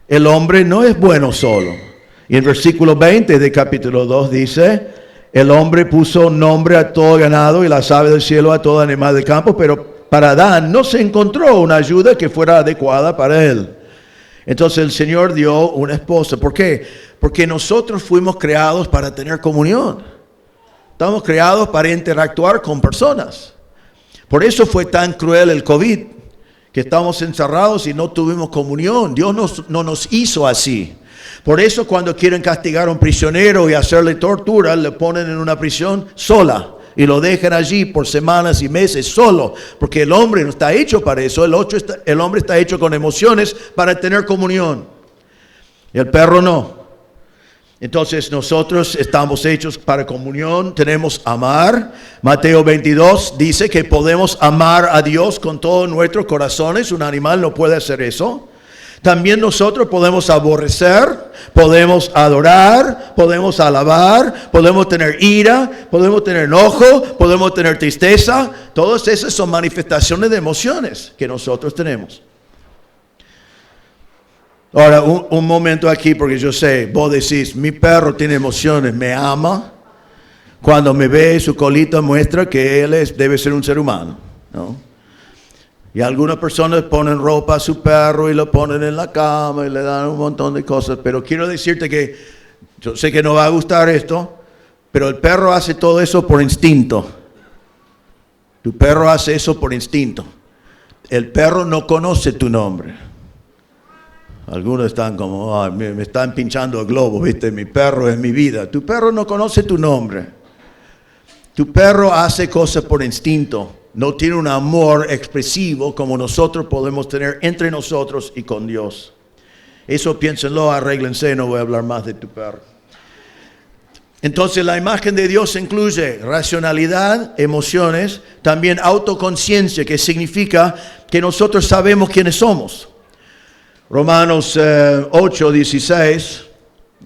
El hombre no es bueno solo. Y en versículo 20 de capítulo 2 dice, el hombre puso nombre a todo ganado y las aves del cielo a todo animal del campo, pero para Adán no se encontró una ayuda que fuera adecuada para él. Entonces el Señor dio una esposa. ¿Por qué? Porque nosotros fuimos creados para tener comunión. Estamos creados para interactuar con personas. Por eso fue tan cruel el COVID, que estamos encerrados y no tuvimos comunión. Dios no nos hizo así. Por eso cuando quieren castigar a un prisionero y hacerle tortura, le ponen en una prisión sola y lo dejan allí por semanas y meses solo, porque el hombre no está hecho para eso. El hombre está hecho con emociones para tener comunión. Y el perro no. Entonces nosotros estamos hechos para comunión, tenemos amar. Mateo 22 dice que podemos amar a Dios con todos nuestros corazones. Un animal no puede hacer eso. También nosotros podemos aborrecer, podemos adorar, podemos alabar, podemos tener ira, podemos tener enojo, podemos tener tristeza. Todas esas son manifestaciones de emociones que nosotros tenemos. Ahora, un momento aquí, porque yo sé, vos decís, mi perro tiene emociones, me ama. Cuando me ve, su colita muestra que él debe ser un ser humano, ¿no? Y algunas personas ponen ropa a su perro y lo ponen en la cama y le dan un montón de cosas. Pero quiero decirte que, yo sé que no va a gustar esto, pero el perro hace todo eso por instinto. Tu perro hace eso por instinto. El perro no conoce tu nombre. Algunos están como, me están pinchando el globo, ¿viste? Mi perro es mi vida. Tu perro no conoce tu nombre. Tu perro hace cosas por instinto. No tiene un amor expresivo como nosotros podemos tener entre nosotros y con Dios. Eso piénsenlo, arréglense, no voy a hablar más de tu perro. Entonces la imagen de Dios incluye racionalidad, emociones, también autoconciencia, que significa que nosotros sabemos quiénes somos. Romanos 8:16,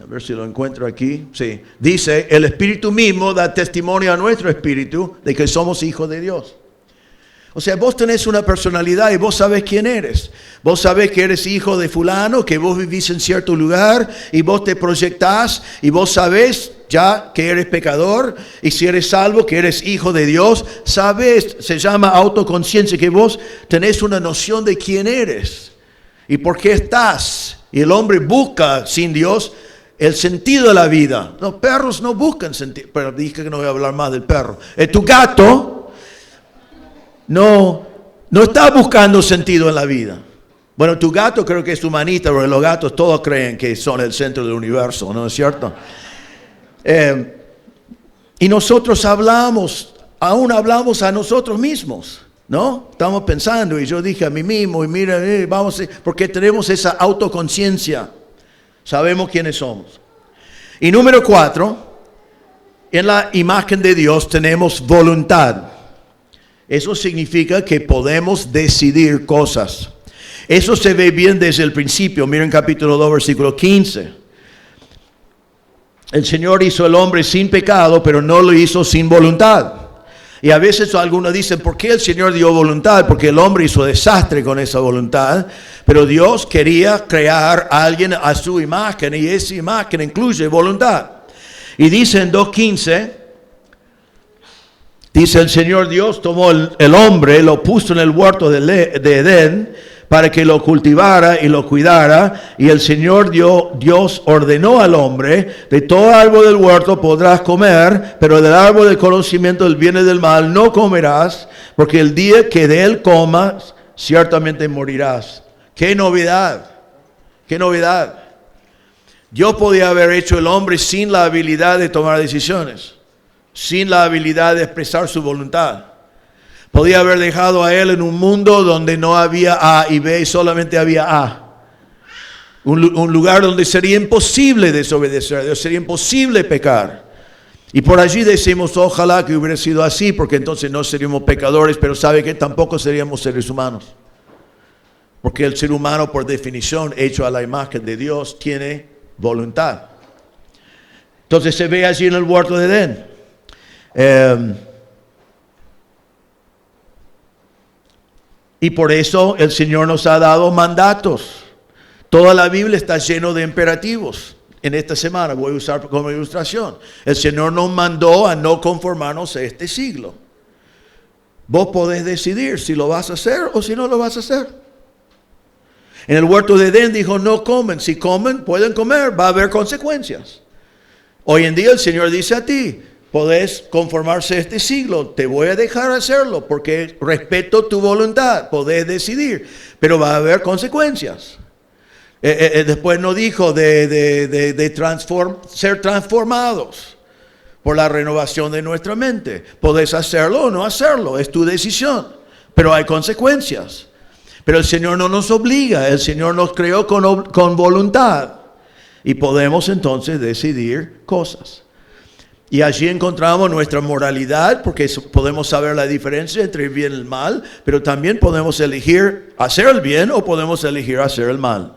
a ver si lo encuentro aquí, sí, dice, el Espíritu mismo da testimonio a nuestro espíritu de que somos hijos de Dios. O sea, vos tenés una personalidad y vos sabés quién eres. Vos sabés que eres hijo de fulano, que vos vivís en cierto lugar y vos te proyectás y vos sabés ya que eres pecador y si eres salvo, que eres hijo de Dios. Sabés, se llama autoconciencia, que vos tenés una noción de quién eres y por qué estás. Y el hombre busca sin Dios el sentido de la vida. Los perros no buscan sentido, pero dije que no voy a hablar más del perro. Tu gato no está buscando sentido en la vida. Bueno, tu gato creo que es humanista, porque los gatos todos creen que son el centro del universo, ¿no es cierto? Y nosotros aún hablamos a nosotros mismos, ¿no? Estamos pensando, y yo dije a mí mismo, y mira, porque tenemos esa autoconciencia, sabemos quiénes somos. Y número 4, en la imagen de Dios tenemos voluntad. Eso significa que podemos decidir cosas. Eso se ve bien desde el principio. Miren capítulo 2, versículo 15. El Señor hizo al hombre sin pecado, pero no lo hizo sin voluntad. Y a veces algunos dicen, ¿por qué el Señor dio voluntad? Porque el hombre hizo desastre con esa voluntad. Pero Dios quería crear a alguien a su imagen, y esa imagen incluye voluntad. Y dice en 2:15, dice el Señor Dios tomó el hombre, lo puso en el huerto de Edén, para que lo cultivara y lo cuidara, y el Señor Dios ordenó al hombre, de todo árbol del huerto podrás comer, pero del árbol del conocimiento del bien y del mal no comerás, porque el día que de él comas, ciertamente morirás. ¡Qué novedad! ¡Qué novedad! Dios podía haber hecho el hombre sin la habilidad de tomar decisiones, sin la habilidad de expresar su voluntad. Podía haber dejado a él en un mundo donde no había A y B, solamente había A. Un lugar donde sería imposible desobedecer a Dios, sería imposible pecar. Y por allí decimos, ojalá que hubiera sido así, porque entonces no seríamos pecadores, pero ¿sabe qué? Tampoco seríamos seres humanos. Porque el ser humano, por definición, hecho a la imagen de Dios, tiene voluntad. Entonces se ve allí en el huerto de Edén. Y por eso el Señor nos ha dado mandatos. Toda la Biblia está lleno de imperativos. En esta semana voy a usar como ilustración. El Señor nos mandó a no conformarnos a este siglo. Vos podés decidir si lo vas a hacer o si no lo vas a hacer. En el huerto de Edén dijo, no comen. Si comen, pueden comer. Va a haber consecuencias. Hoy en día el Señor dice a ti, podés conformarse a este siglo, te voy a dejar hacerlo porque respeto tu voluntad, podés decidir, pero va a haber consecuencias. Después no dijo de ser transformados por la renovación de nuestra mente. Podés hacerlo o no hacerlo, es tu decisión, pero hay consecuencias. Pero el Señor no nos obliga, el Señor nos creó con voluntad y podemos entonces decidir cosas. Y allí encontramos nuestra moralidad, porque podemos saber la diferencia entre el bien y el mal, pero también podemos elegir hacer el bien o podemos elegir hacer el mal.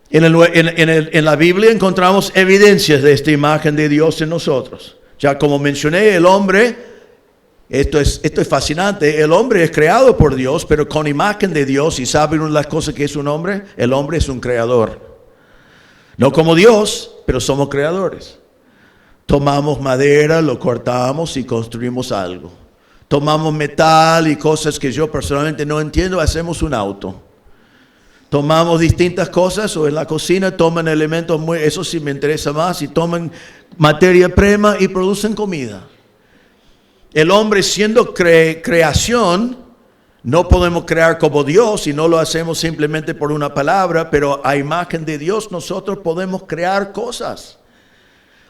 En la Biblia encontramos evidencias de esta imagen de Dios en nosotros. Ya como mencioné, el hombre, esto es fascinante, el hombre es creado por Dios, pero con imagen de Dios. ¿Y saben una de las cosas que es un hombre? El hombre es un creador. No como Dios, pero somos creadores. Tomamos madera, lo cortamos y construimos algo. Tomamos metal y cosas que yo personalmente no entiendo, hacemos un auto. Tomamos distintas cosas o en la cocina toman elementos, eso sí me interesa más, y toman materia prima y producen comida. El hombre siendo creación, no podemos crear como Dios y no lo hacemos simplemente por una palabra, pero a imagen de Dios nosotros podemos crear cosas.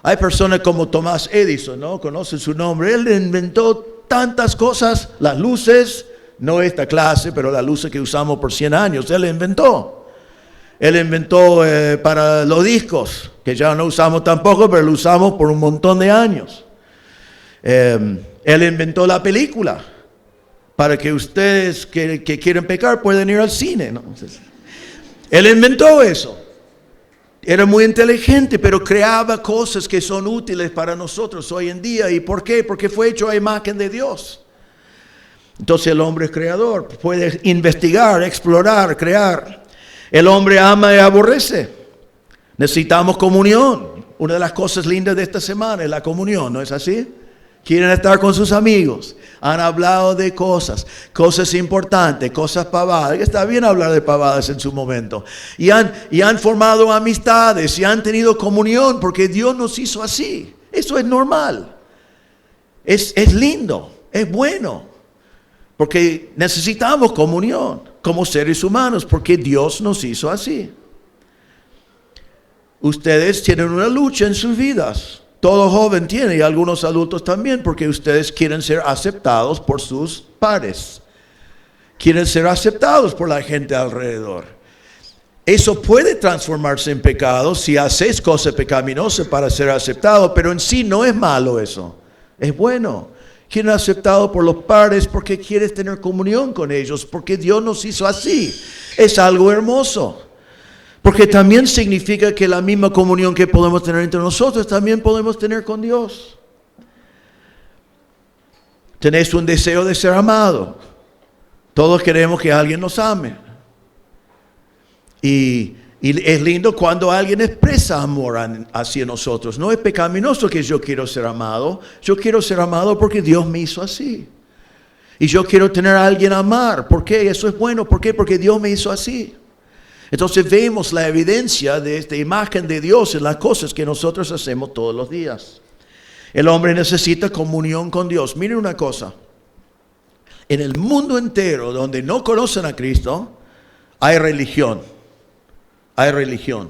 Hay personas como Thomas Edison, ¿no? Conocen su nombre. Él inventó tantas cosas, las luces, no esta clase, pero las luces que usamos por 100 años. Él inventó. Él inventó para los discos, que ya no usamos tampoco, pero lo usamos por un montón de años. Él inventó la película, para que ustedes que quieren pecar puedan ir al cine, ¿no? Él inventó eso. Era muy inteligente, pero creaba cosas que son útiles para nosotros hoy en día. ¿Y por qué? Porque fue hecho a imagen de Dios. Entonces el hombre es creador, puede investigar, explorar, crear. El hombre ama y aborrece. Necesitamos comunión. Una de las cosas lindas de esta semana es la comunión, ¿no es así? Quieren estar con sus amigos. Han hablado de cosas importantes, cosas pavadas. Está bien hablar de pavadas en su momento. Y han formado amistades y han tenido comunión porque Dios nos hizo así. Eso es normal. Es lindo, es bueno. Porque necesitamos comunión como seres humanos porque Dios nos hizo así. Ustedes tienen una lucha en sus vidas. Todo joven tiene y algunos adultos también, porque ustedes quieren ser aceptados por sus pares. Quieren ser aceptados por la gente alrededor. Eso puede transformarse en pecado si haces cosas pecaminosas para ser aceptado, pero en sí no es malo eso. Es bueno. Quieren aceptados por los pares porque quieres tener comunión con ellos, porque Dios nos hizo así. Es algo hermoso. Porque también significa que la misma comunión que podemos tener entre nosotros, también podemos tener con Dios. Tenés un deseo de ser amado. Todos queremos que alguien nos ame. Y es lindo cuando alguien expresa amor hacia nosotros. No es pecaminoso que yo quiero ser amado. Yo quiero ser amado porque Dios me hizo así. Y yo quiero tener a alguien a amar. ¿Por qué? Eso es bueno. ¿Por qué? Porque Dios me hizo así. Entonces vemos la evidencia de esta imagen de Dios en las cosas que nosotros hacemos todos los días. El hombre necesita comunión con Dios. Miren una cosa. En el mundo entero donde no conocen a Cristo, hay religión. Hay religión.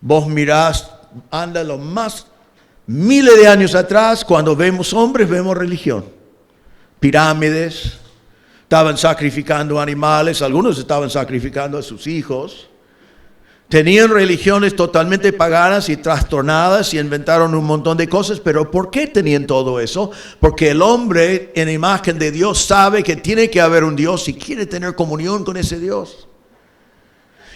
Vos mirás, anda lo más miles de años atrás, cuando vemos hombres, vemos religión. Pirámides, estaban sacrificando animales, algunos estaban sacrificando a sus hijos. Tenían religiones totalmente paganas y trastornadas y inventaron un montón de cosas. Pero ¿por qué tenían todo eso? Porque el hombre en imagen de Dios sabe que tiene que haber un Dios y quiere tener comunión con ese Dios.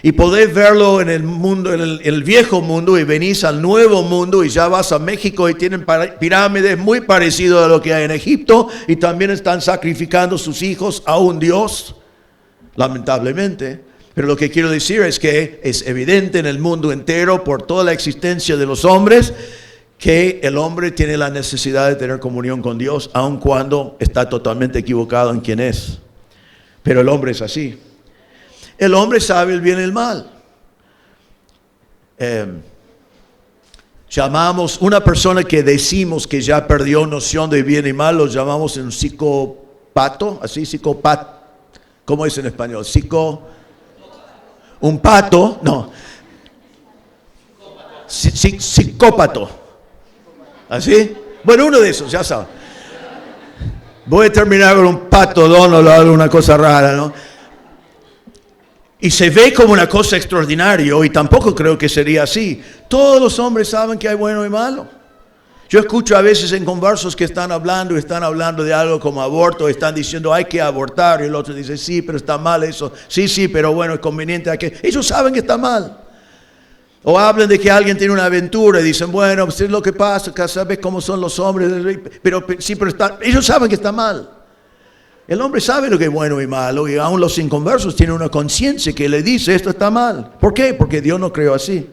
Y podés verlo en el mundo, en el viejo mundo, y venís al nuevo mundo y ya vas a México y tienen pirámides muy parecidas a lo que hay en Egipto, y también están sacrificando sus hijos a un Dios, lamentablemente. Pero lo que quiero decir es que es evidente en el mundo entero, por toda la existencia de los hombres, que el hombre tiene la necesidad de tener comunión con Dios, aun cuando está totalmente equivocado en quién es. Pero el hombre es así. El hombre sabe el bien y el mal. Llamamos una persona que decimos que ya perdió noción de bien y mal, lo llamamos un psicopato, así, psicópata. ¿Cómo es en español? Un pato, no. Psicópato. ¿Así? Bueno, uno de esos, ya saben. Voy a terminar con un pato dono o alguna cosa rara, ¿no? Y se ve como una cosa extraordinaria, y tampoco creo que sería así. Todos los hombres saben que hay bueno y malo. Yo escucho a veces en conversos que están hablando de algo como aborto, están diciendo hay que abortar, y el otro dice sí, pero está mal eso. Sí, pero bueno, es conveniente. Ellos saben que está mal. O hablan de que alguien tiene una aventura y dicen, bueno, pues es lo que pasa, que sabes cómo son los hombres, pero ellos saben que está mal. El hombre sabe lo que es bueno y malo, y aún los inconversos tienen una conciencia que le dice esto está mal. ¿Por qué? Porque Dios no creó así.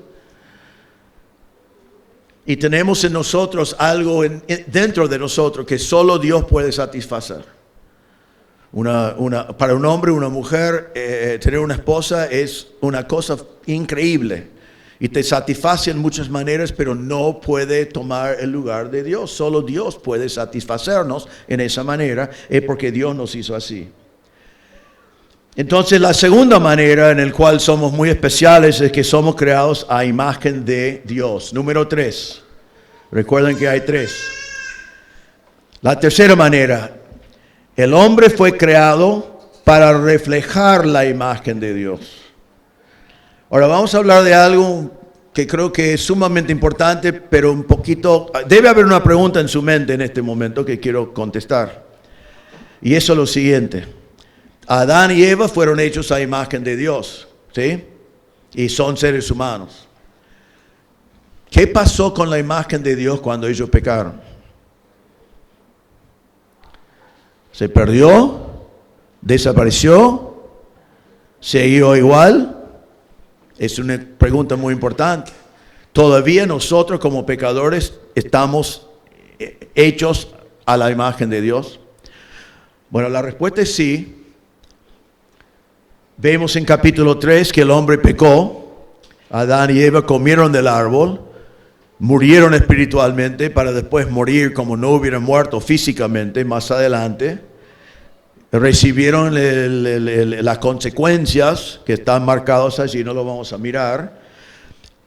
Y tenemos en nosotros algo dentro de nosotros que solo Dios puede satisfacer. Para un hombre, una mujer, tener una esposa es una cosa increíble. Y te satisface en muchas maneras, pero no puede tomar el lugar de Dios. Solo Dios puede satisfacernos en esa manera, es porque Dios nos hizo así. Entonces, la segunda manera en la cual somos muy especiales es que somos creados a imagen de Dios. Número 3. Recuerden que hay 3. La tercera manera, el hombre fue creado para reflejar la imagen de Dios. Ahora vamos a hablar de algo que creo que es sumamente importante, pero un poquito, debe haber una pregunta en su mente en este momento que quiero contestar. Y eso es lo siguiente. Adán y Eva fueron hechos a imagen de Dios, ¿sí? Y son seres humanos. ¿Qué pasó con la imagen de Dios cuando ellos pecaron? ¿Se perdió? ¿Desapareció? ¿Siguió igual? Es una pregunta muy importante. Todavía nosotros como pecadores estamos hechos a la imagen de Dios. Bueno, la respuesta es sí. Vemos en capítulo 3 que el hombre pecó. Adán y Eva comieron del árbol, murieron espiritualmente para después morir como no hubieran muerto físicamente más adelante. Recibieron las consecuencias que están marcadas allí, no lo vamos a mirar,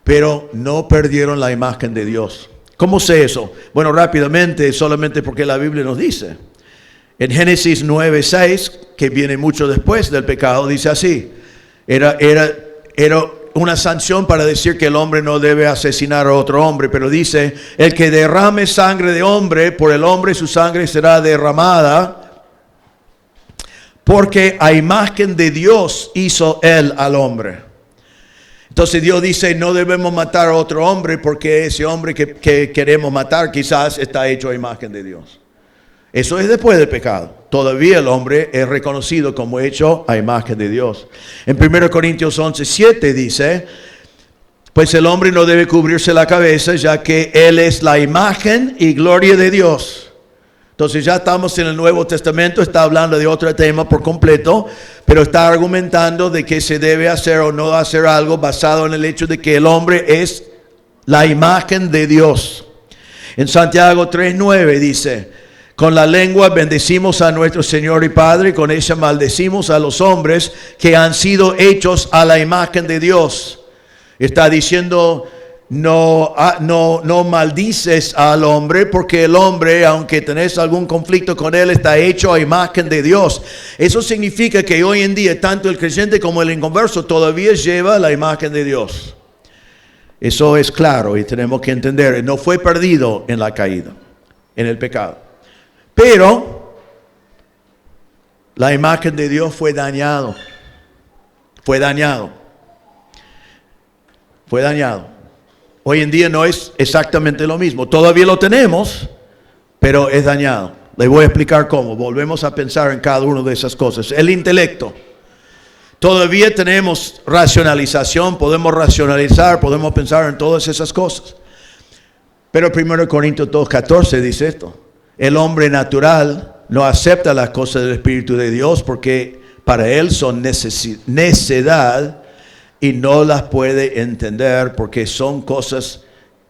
pero no perdieron la imagen de Dios. ¿Cómo sé eso? Bueno, rápidamente, solamente porque la Biblia nos dice. En Génesis 9:6, que viene mucho después del pecado, dice así, era una sanción para decir que el hombre no debe asesinar a otro hombre, pero dice, el que derrame sangre de hombre, por el hombre su sangre será derramada, porque a imagen de Dios hizo él al hombre. Entonces Dios dice, no debemos matar a otro hombre, porque ese hombre que queremos matar quizás está hecho a imagen de Dios. Eso es después del pecado. Todavía el hombre es reconocido como hecho a imagen de Dios. En 1 Corintios 11:7 dice, pues el hombre no debe cubrirse la cabeza, ya que él es la imagen y gloria de Dios. Entonces ya estamos en el Nuevo Testamento, está hablando de otro tema por completo, pero está argumentando de que se debe hacer o no hacer algo basado en el hecho de que el hombre es la imagen de Dios. En Santiago 3:9 dice, con la lengua bendecimos a nuestro Señor y Padre, con ella maldecimos a los hombres que han sido hechos a la imagen de Dios. Está diciendo, no maldices al hombre, porque el hombre, aunque tenés algún conflicto con él, está hecho a imagen de Dios. Eso significa que hoy en día tanto el creyente como el inconverso todavía lleva la imagen de Dios. Eso es claro y tenemos que entender, no fue perdido en la caída, en el pecado. Pero la imagen de Dios fue dañado. Hoy en día no es exactamente lo mismo. Todavía lo tenemos, pero es dañado. Les voy a explicar cómo. Volvemos a pensar en cada una de esas cosas. El intelecto. Todavía tenemos racionalización, podemos racionalizar, podemos pensar en todas esas cosas. Pero 1 Corintios 2:14 dice esto. El hombre natural no acepta las cosas del Espíritu de Dios porque para él son necedad y no las puede entender porque son cosas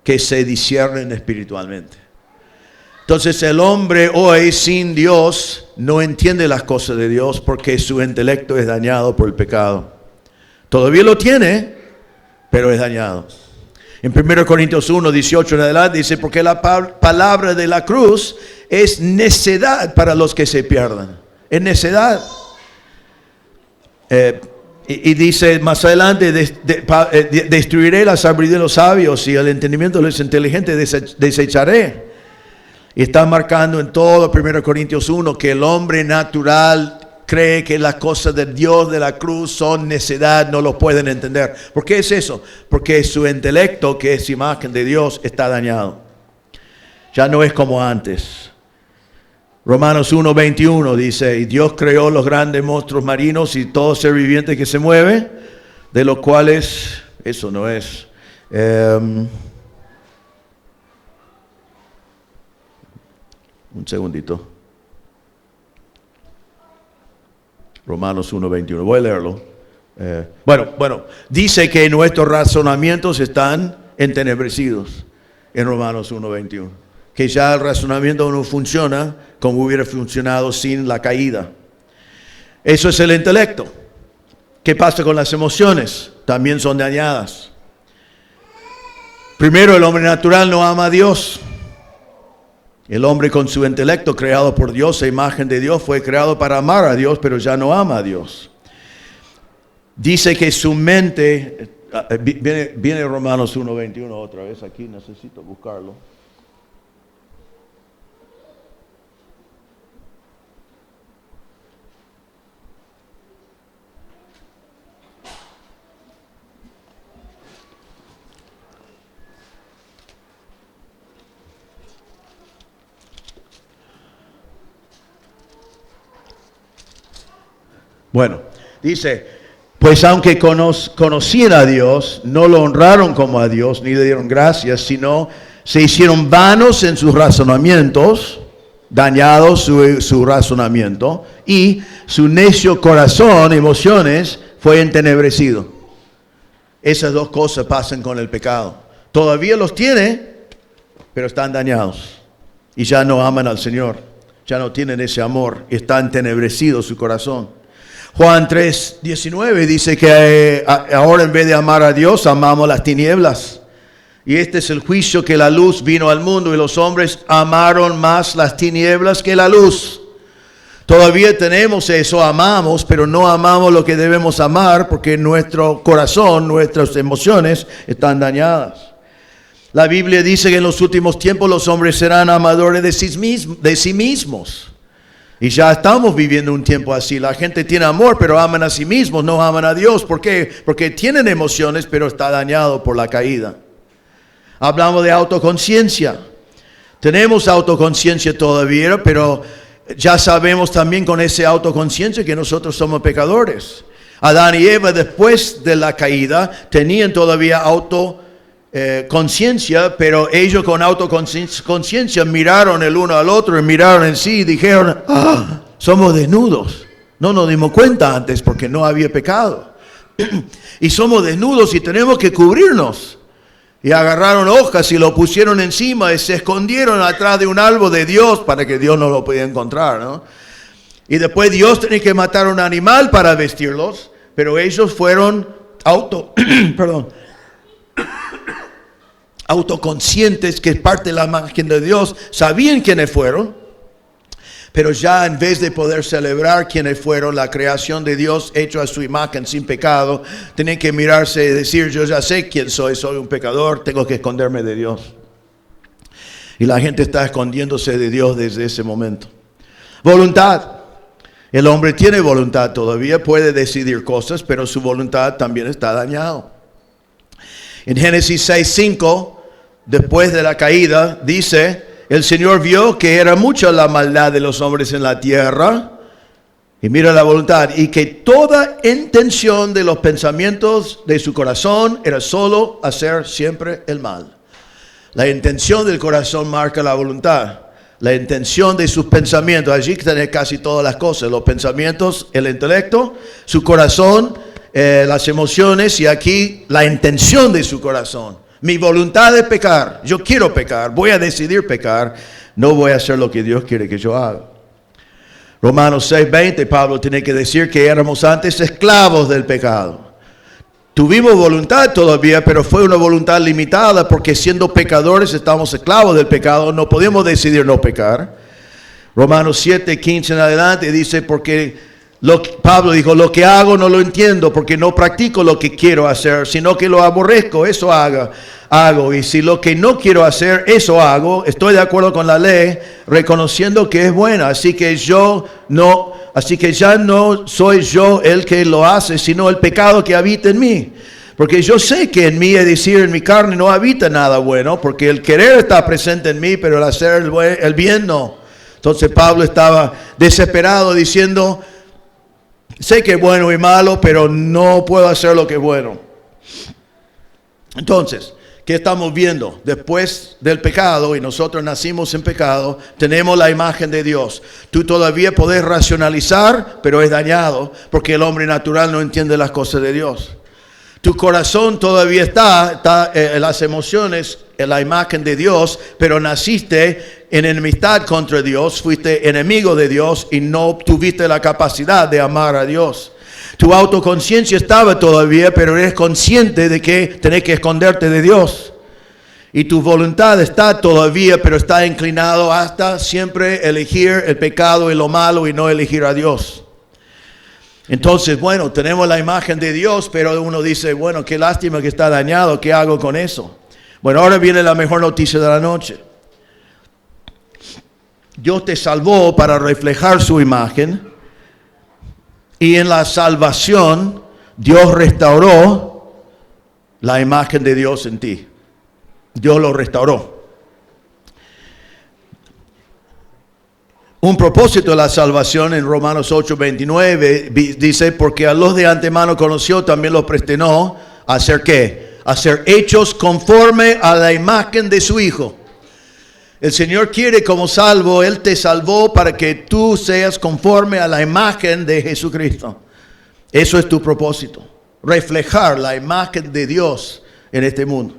que se disciernen espiritualmente. Entonces el hombre hoy sin Dios no entiende las cosas de Dios porque su intelecto es dañado por el pecado. Todavía lo tiene, pero es dañado. En 1 Corintios 1:18 en adelante dice, porque la palabra de la cruz es necedad para los que se pierdan. Es necedad. Y dice más adelante, destruiré la sabiduría de los sabios y el entendimiento de los inteligentes desecharé. Y está marcando en todo 1 Corintios 1 que el hombre natural cree que las cosas de Dios de la cruz son necedad, no lo pueden entender. ¿Por qué es eso? Porque su intelecto, que es imagen de Dios, está dañado. Ya no es como antes. Romanos 1:21 dice, y Dios creó los grandes monstruos marinos y todo ser viviente que se mueve, de los cuales, eso no es, un segundito. Romanos 1:21, voy a leerlo. Bueno, dice que nuestros razonamientos están entenebrecidos en Romanos 1:21. Que ya el razonamiento no funciona como hubiera funcionado sin la caída. Eso es el intelecto. ¿Qué pasa con las emociones? También son dañadas. Primero, el hombre natural no ama a Dios. El hombre con su intelecto creado por Dios, a imagen de Dios, fue creado para amar a Dios, pero ya no ama a Dios. Dice que su mente, viene Romanos 1:21 otra vez aquí, necesito buscarlo. Bueno, dice, pues aunque conocían a Dios, no lo honraron como a Dios, ni le dieron gracias, sino se hicieron vanos en sus razonamientos, dañados su razonamiento, y su necio corazón, emociones, fue entenebrecido. Esas dos cosas pasan con el pecado. Todavía los tiene, pero están dañados. Y ya no aman al Señor, ya no tienen ese amor, está entenebrecido su corazón. Juan 3:19 dice que ahora en vez de amar a Dios, amamos las tinieblas. Y este es el juicio, que la luz vino al mundo y los hombres amaron más las tinieblas que la luz. Todavía tenemos eso, amamos, pero no amamos lo que debemos amar porque nuestro corazón, nuestras emociones están dañadas. La Biblia dice que en los últimos tiempos los hombres serán amadores de sí mismos. Y ya estamos viviendo un tiempo así. La gente tiene amor, pero aman a sí mismos, no aman a Dios. ¿Por qué? Porque tienen emociones, pero está dañado por la caída. Hablamos de autoconciencia. Tenemos autoconciencia todavía, pero ya sabemos también con esa autoconciencia que nosotros somos pecadores. Adán y Eva, después de la caída, tenían todavía autoconciencia, pero ellos con autoconciencia miraron el uno al otro y miraron en sí y dijeron, somos desnudos. No nos dimos cuenta antes porque no había pecado. Y somos desnudos y tenemos que cubrirnos. Y agarraron hojas y lo pusieron encima y se escondieron atrás de un árbol de Dios para que Dios no lo pudiera encontrar, ¿no? Y después Dios tenía que matar un animal para vestirlos, pero ellos fueron autoconscientes, que es parte de la imagen de Dios, sabían quiénes fueron, pero ya en vez de poder celebrar quiénes fueron, la creación de Dios hecho a su imagen sin pecado, tenían que mirarse y decir, yo ya sé quién soy un pecador, tengo que esconderme de Dios. Y la gente está escondiéndose de Dios desde ese momento. Voluntad. El hombre tiene voluntad todavía, puede decidir cosas, pero su voluntad también está dañado. En Génesis 6:5, después de la caída, dice, el Señor vio que era mucha la maldad de los hombres en la tierra, y mira la voluntad, y que toda intención de los pensamientos de su corazón era solo hacer siempre el mal. La intención del corazón marca la voluntad. La intención de sus pensamientos, allí tenés casi todas las cosas, los pensamientos, el intelecto, su corazón, las emociones, y aquí la intención de su corazón. Mi voluntad es pecar, yo quiero pecar, voy a decidir pecar, no voy a hacer lo que Dios quiere que yo haga. Romanos 6:20, Pablo tiene que decir que éramos antes esclavos del pecado. Tuvimos voluntad todavía, pero fue una voluntad limitada porque siendo pecadores estamos esclavos del pecado, no podemos decidir no pecar. Romanos 7:15 en adelante dice, porque Pablo dijo, lo que hago no lo entiendo porque no practico lo que quiero hacer, sino que lo aborrezco, eso hago. Y si lo que no quiero hacer, eso hago, estoy de acuerdo con la ley, reconociendo que es buena. Así que ya no soy yo el que lo hace, sino el pecado que habita en mí. Porque yo sé que en mí, es decir, en mi carne no habita nada bueno, porque el querer está presente en mí, pero el hacer el bien no. Entonces Pablo estaba desesperado diciendo, sé que es bueno y malo, pero no puedo hacer lo que es bueno. Entonces, ¿qué estamos viendo? Después del pecado, y nosotros nacimos en pecado, tenemos la imagen de Dios. Tú todavía podés racionalizar, pero es dañado, porque el hombre natural no entiende las cosas de Dios. Tu corazón todavía está en las emociones, en la imagen de Dios, pero naciste en enemistad contra Dios, fuiste enemigo de Dios y no tuviste la capacidad de amar a Dios. Tu autoconciencia estaba todavía, pero eres consciente de que tenés que esconderte de Dios. Y tu voluntad está todavía, pero está inclinado hasta siempre elegir el pecado y lo malo y no elegir a Dios. Entonces, bueno, tenemos la imagen de Dios, pero uno dice, bueno, qué lástima que está dañado, ¿qué hago con eso? Bueno, ahora viene la mejor noticia de la noche. Dios te salvó para reflejar su imagen, y en la salvación Dios restauró la imagen de Dios en ti. Dios lo restauró. Un propósito de la salvación en Romanos 8:29 dice, porque a los de antemano conoció, también los predestinó a hacer ¿qué? A ser hechos conforme a la imagen de su Hijo. El Señor quiere como salvo, Él te salvó para que tú seas conforme a la imagen de Jesucristo. Eso es tu propósito, reflejar la imagen de Dios en este mundo.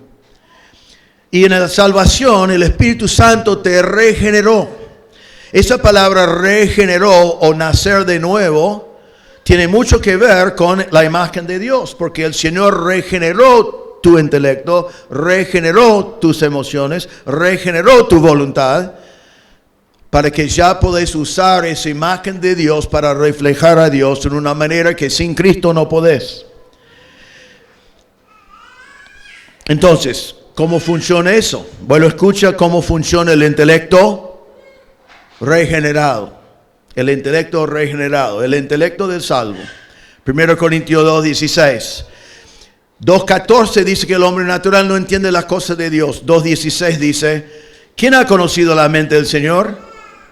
Y en la salvación el Espíritu Santo te regeneró. Esa palabra regeneró o nacer de nuevo tiene mucho que ver con la imagen de Dios, porque el Señor regeneró tu intelecto, regeneró tus emociones, regeneró tu voluntad, para que ya podés usar esa imagen de Dios para reflejar a Dios en una manera que sin Cristo no podés. Entonces, ¿cómo funciona eso? Bueno, escucha cómo funciona el intelecto regenerado. El intelecto regenerado, el intelecto del salvo. 1 Corintios 2:16. 2:14 dice que el hombre natural no entiende las cosas de Dios. 2:16 dice ¿Quién ha conocido la mente del Señor?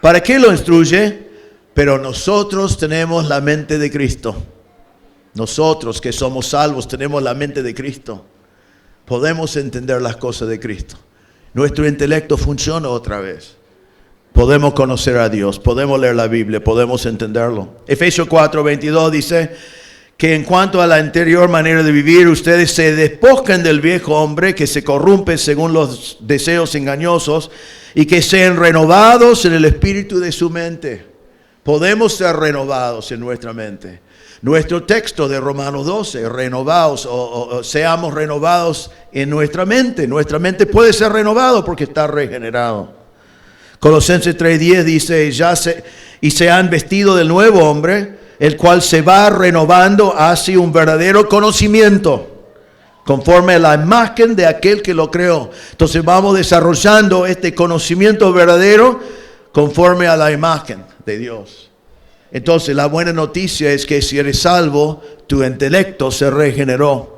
¿Para qué lo instruye? Pero nosotros tenemos la mente de Cristo. Nosotros que somos salvos tenemos la mente de Cristo. Podemos entender las cosas de Cristo. Nuestro intelecto funciona otra vez. Podemos conocer a Dios, podemos leer la Biblia, podemos entenderlo. Efesios 4:22 dice que en cuanto a la anterior manera de vivir, ustedes se despojen del viejo hombre que se corrompe según los deseos engañosos y que sean renovados en el espíritu de su mente. Podemos ser renovados en nuestra mente. Nuestro texto de Romanos 12, renovados o seamos renovados en nuestra mente. Nuestra mente puede ser renovada porque está regenerado. Colosenses 3:10 dice, y se han vestido del nuevo hombre, el cual se va renovando hacia un verdadero conocimiento, conforme a la imagen de aquel que lo creó. Entonces vamos desarrollando este conocimiento verdadero conforme a la imagen de Dios. Entonces la buena noticia es que si eres salvo, tu intelecto se regeneró.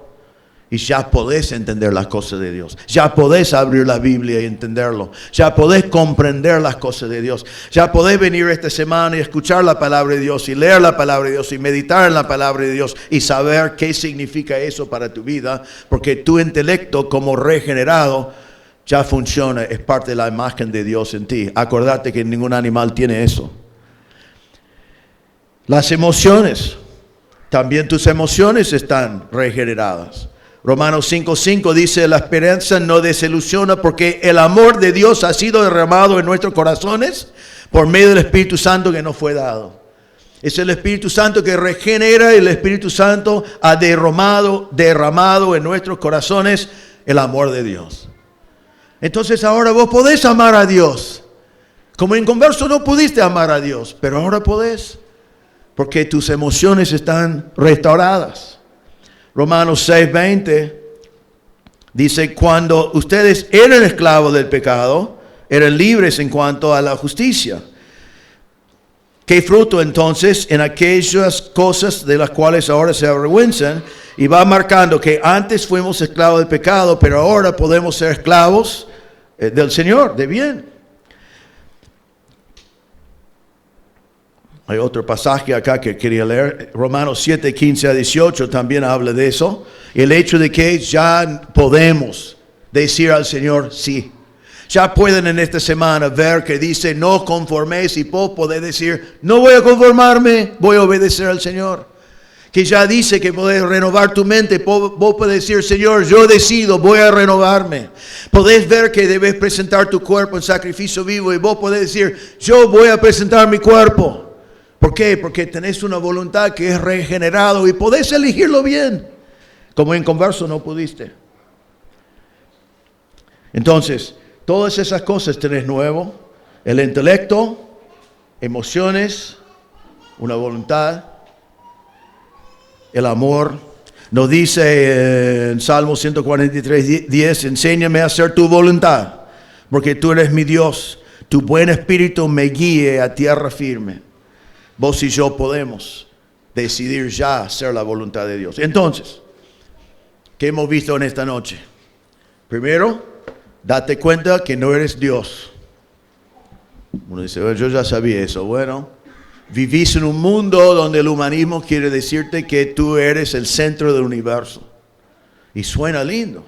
Y ya podés entender las cosas de Dios. Ya podés abrir la Biblia y entenderlo. Ya podés comprender las cosas de Dios. Ya podés venir esta semana y escuchar la palabra de Dios y leer la palabra de Dios y meditar en la palabra de Dios y saber qué significa eso para tu vida. Porque tu intelecto como regenerado ya funciona, es parte de la imagen de Dios en ti. Acordate que ningún animal tiene eso. Las emociones. También tus emociones están regeneradas. Romanos 5:5 dice, la esperanza no desilusiona porque el amor de Dios ha sido derramado en nuestros corazones por medio del Espíritu Santo que nos fue dado. Es el Espíritu Santo que regenera, el Espíritu Santo ha derramado en nuestros corazones el amor de Dios. Entonces ahora vos podés amar a Dios. Como inconverso no pudiste amar a Dios, pero ahora podés, porque tus emociones están restauradas. Romanos 6:20 dice, cuando ustedes eran esclavos del pecado, eran libres en cuanto a la justicia. ¿Qué fruto entonces en aquellas cosas de las cuales ahora se avergüenzan? Y va marcando que antes fuimos esclavos del pecado, pero ahora podemos ser esclavos del Señor, de bien. Hay otro pasaje acá que quería leer, Romanos 7:15-18 también habla de eso. El hecho de que ya podemos decir al Señor sí. Ya pueden en esta semana ver que dice no conforméis y vos podés decir no voy a conformarme, voy a obedecer al Señor. Que ya dice que podés renovar tu mente, vos podés decir Señor yo decido, voy a renovarme. Podés ver que debes presentar tu cuerpo en sacrificio vivo y vos podés decir yo voy a presentar mi cuerpo. ¿Por qué? Porque tenés una voluntad que es regenerado y podés elegirlo bien. Como inconverso no pudiste. Entonces, todas esas cosas tenés nuevo. El intelecto, emociones, una voluntad, el amor. Nos dice en Salmo 143:10, enséñame a hacer tu voluntad, porque tú eres mi Dios. Tu buen espíritu me guíe a tierra firme. Vos y yo podemos decidir ya hacer la voluntad de Dios. Entonces, ¿qué hemos visto en esta noche? Primero, date cuenta que no eres Dios. Uno dice, bueno, yo ya sabía eso. Bueno, vivís en un mundo donde el humanismo quiere decirte que tú eres el centro del universo. Y suena lindo.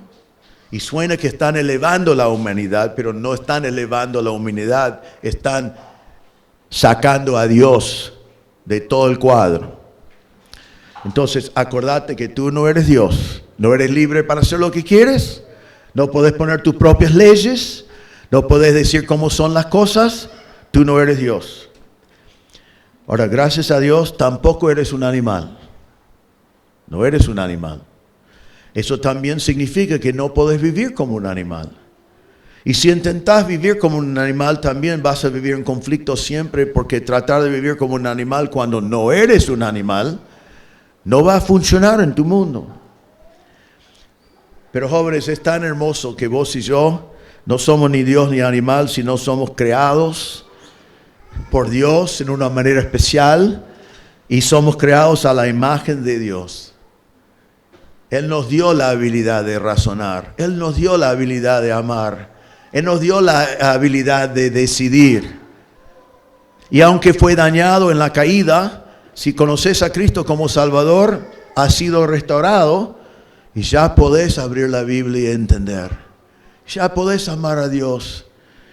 Y suena que están elevando la humanidad, pero no están elevando la humanidad. Están sacando a Dios de todo el cuadro. Entonces, acordate que tú no eres Dios. No eres libre para hacer lo que quieres. No podés poner tus propias leyes. No podés decir cómo son las cosas. Tú no eres Dios. Ahora, gracias a Dios, tampoco eres un animal. No eres un animal. Eso también significa que no podés vivir como un animal. Y si intentás vivir como un animal, también vas a vivir en conflicto siempre, porque tratar de vivir como un animal cuando no eres un animal, no va a funcionar en tu mundo. Pero jóvenes, es tan hermoso que vos y yo no somos ni Dios ni animal, sino somos creados por Dios en una manera especial y somos creados a la imagen de Dios. Él nos dio la habilidad de razonar, Él nos dio la habilidad de amar. Él nos dio la habilidad de decidir. Y aunque fue dañado en la caída, si conoces a Cristo como Salvador, has sido restaurado y ya podés abrir la Biblia y entender. Ya podés amar a Dios.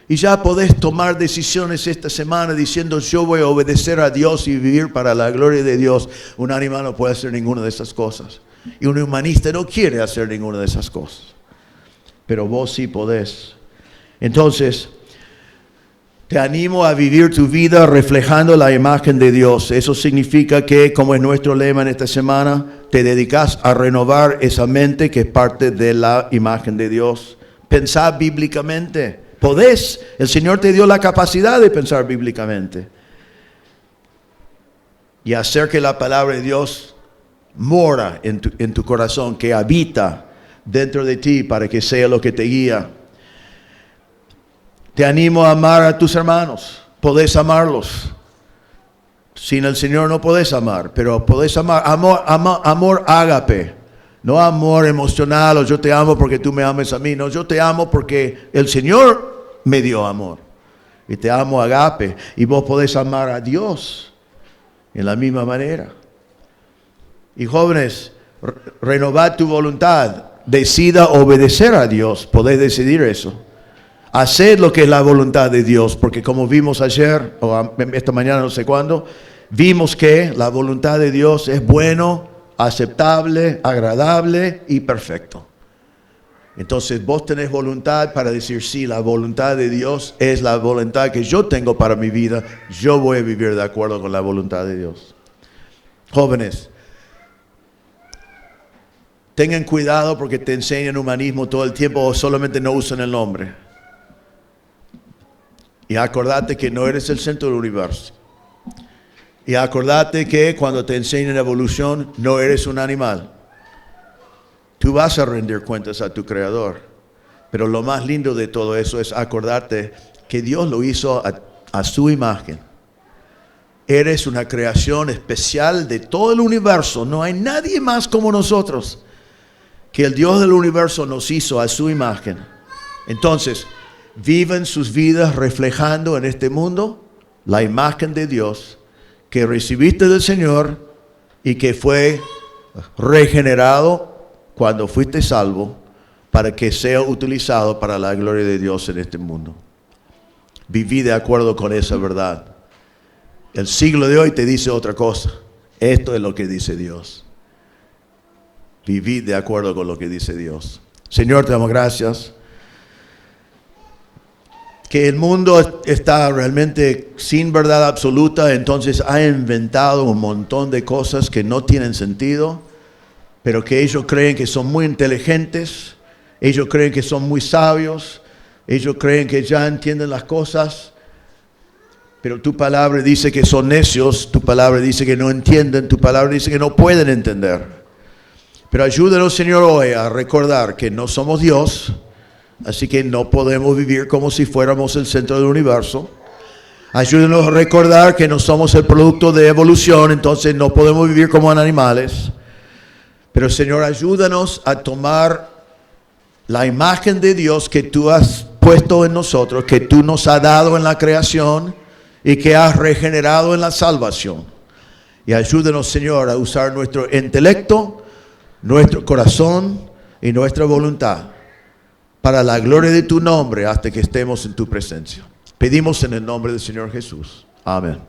Y ya podés tomar decisiones esta semana diciendo yo voy a obedecer a Dios y vivir para la gloria de Dios. Un animal no puede hacer ninguna de esas cosas. Y un humanista no quiere hacer ninguna de esas cosas. Pero vos sí podés. Entonces, te animo a vivir tu vida reflejando la imagen de Dios. Eso significa que, como es nuestro lema en esta semana, te dedicas a renovar esa mente que es parte de la imagen de Dios. Pensar bíblicamente. Podés, el Señor te dio la capacidad de pensar bíblicamente. Y hacer que la palabra de Dios mora en tu corazón, que habita dentro de ti para que sea lo que te guía. Te animo a amar a tus hermanos. Podés amarlos. Sin el Señor no podés amar, pero podés amar. Amor ágape. No amor emocional o yo te amo porque tú me ames a mí. No, yo te amo porque el Señor me dio amor. Y te amo agape. Y vos podés amar a Dios en la misma manera. Y jóvenes, renovad tu voluntad. Decida obedecer a Dios. Podés decidir eso. Haced lo que es la voluntad de Dios. Porque como vimos ayer, o esta mañana no sé cuándo, vimos que la voluntad de Dios es bueno, aceptable, agradable y perfecto. Entonces vos tenés voluntad para decir sí, la voluntad de Dios es la voluntad que yo tengo para mi vida. Yo voy a vivir de acuerdo con la voluntad de Dios. Jóvenes, tengan cuidado porque te enseñan humanismo todo el tiempo o solamente no usan el nombre. Y acordate que no eres el centro del universo. Y acordate que cuando te enseñan evolución, no eres un animal. Tú vas a rendir cuentas a tu Creador. Pero lo más lindo de todo eso es acordarte que Dios lo hizo a su imagen. Eres una creación especial de todo el universo. No hay nadie más como nosotros. Que el Dios del universo nos hizo a su imagen. Entonces, viven sus vidas reflejando en este mundo la imagen de Dios que recibiste del Señor y que fue regenerado cuando fuiste salvo para que sea utilizado para la gloria de Dios en este mundo. Viví de acuerdo con esa verdad. El siglo de hoy te dice otra cosa. Esto es lo que dice Dios. Viví de acuerdo con lo que dice Dios. Señor, te damos gracias. Que el mundo está realmente sin verdad absoluta, entonces ha inventado un montón de cosas que no tienen sentido, pero que ellos creen que son muy inteligentes, ellos creen que son muy sabios, ellos creen que ya entienden las cosas, pero tu palabra dice que son necios, tu palabra dice que no entienden, tu palabra dice que no pueden entender. Pero ayúdanos, Señor, hoy a recordar que no somos Dios. Así que no podemos vivir como si fuéramos el centro del universo. Ayúdenos a recordar que no somos el producto de evolución, entonces no podemos vivir como animales. Pero Señor, ayúdanos a tomar la imagen de Dios que tú has puesto en nosotros, que tú nos has dado en la creación y que has regenerado en la salvación. Y ayúdanos, Señor, a usar nuestro intelecto, nuestro corazón y nuestra voluntad para la gloria de tu nombre hasta que estemos en tu presencia. Pedimos en el nombre del Señor Jesús. Amén.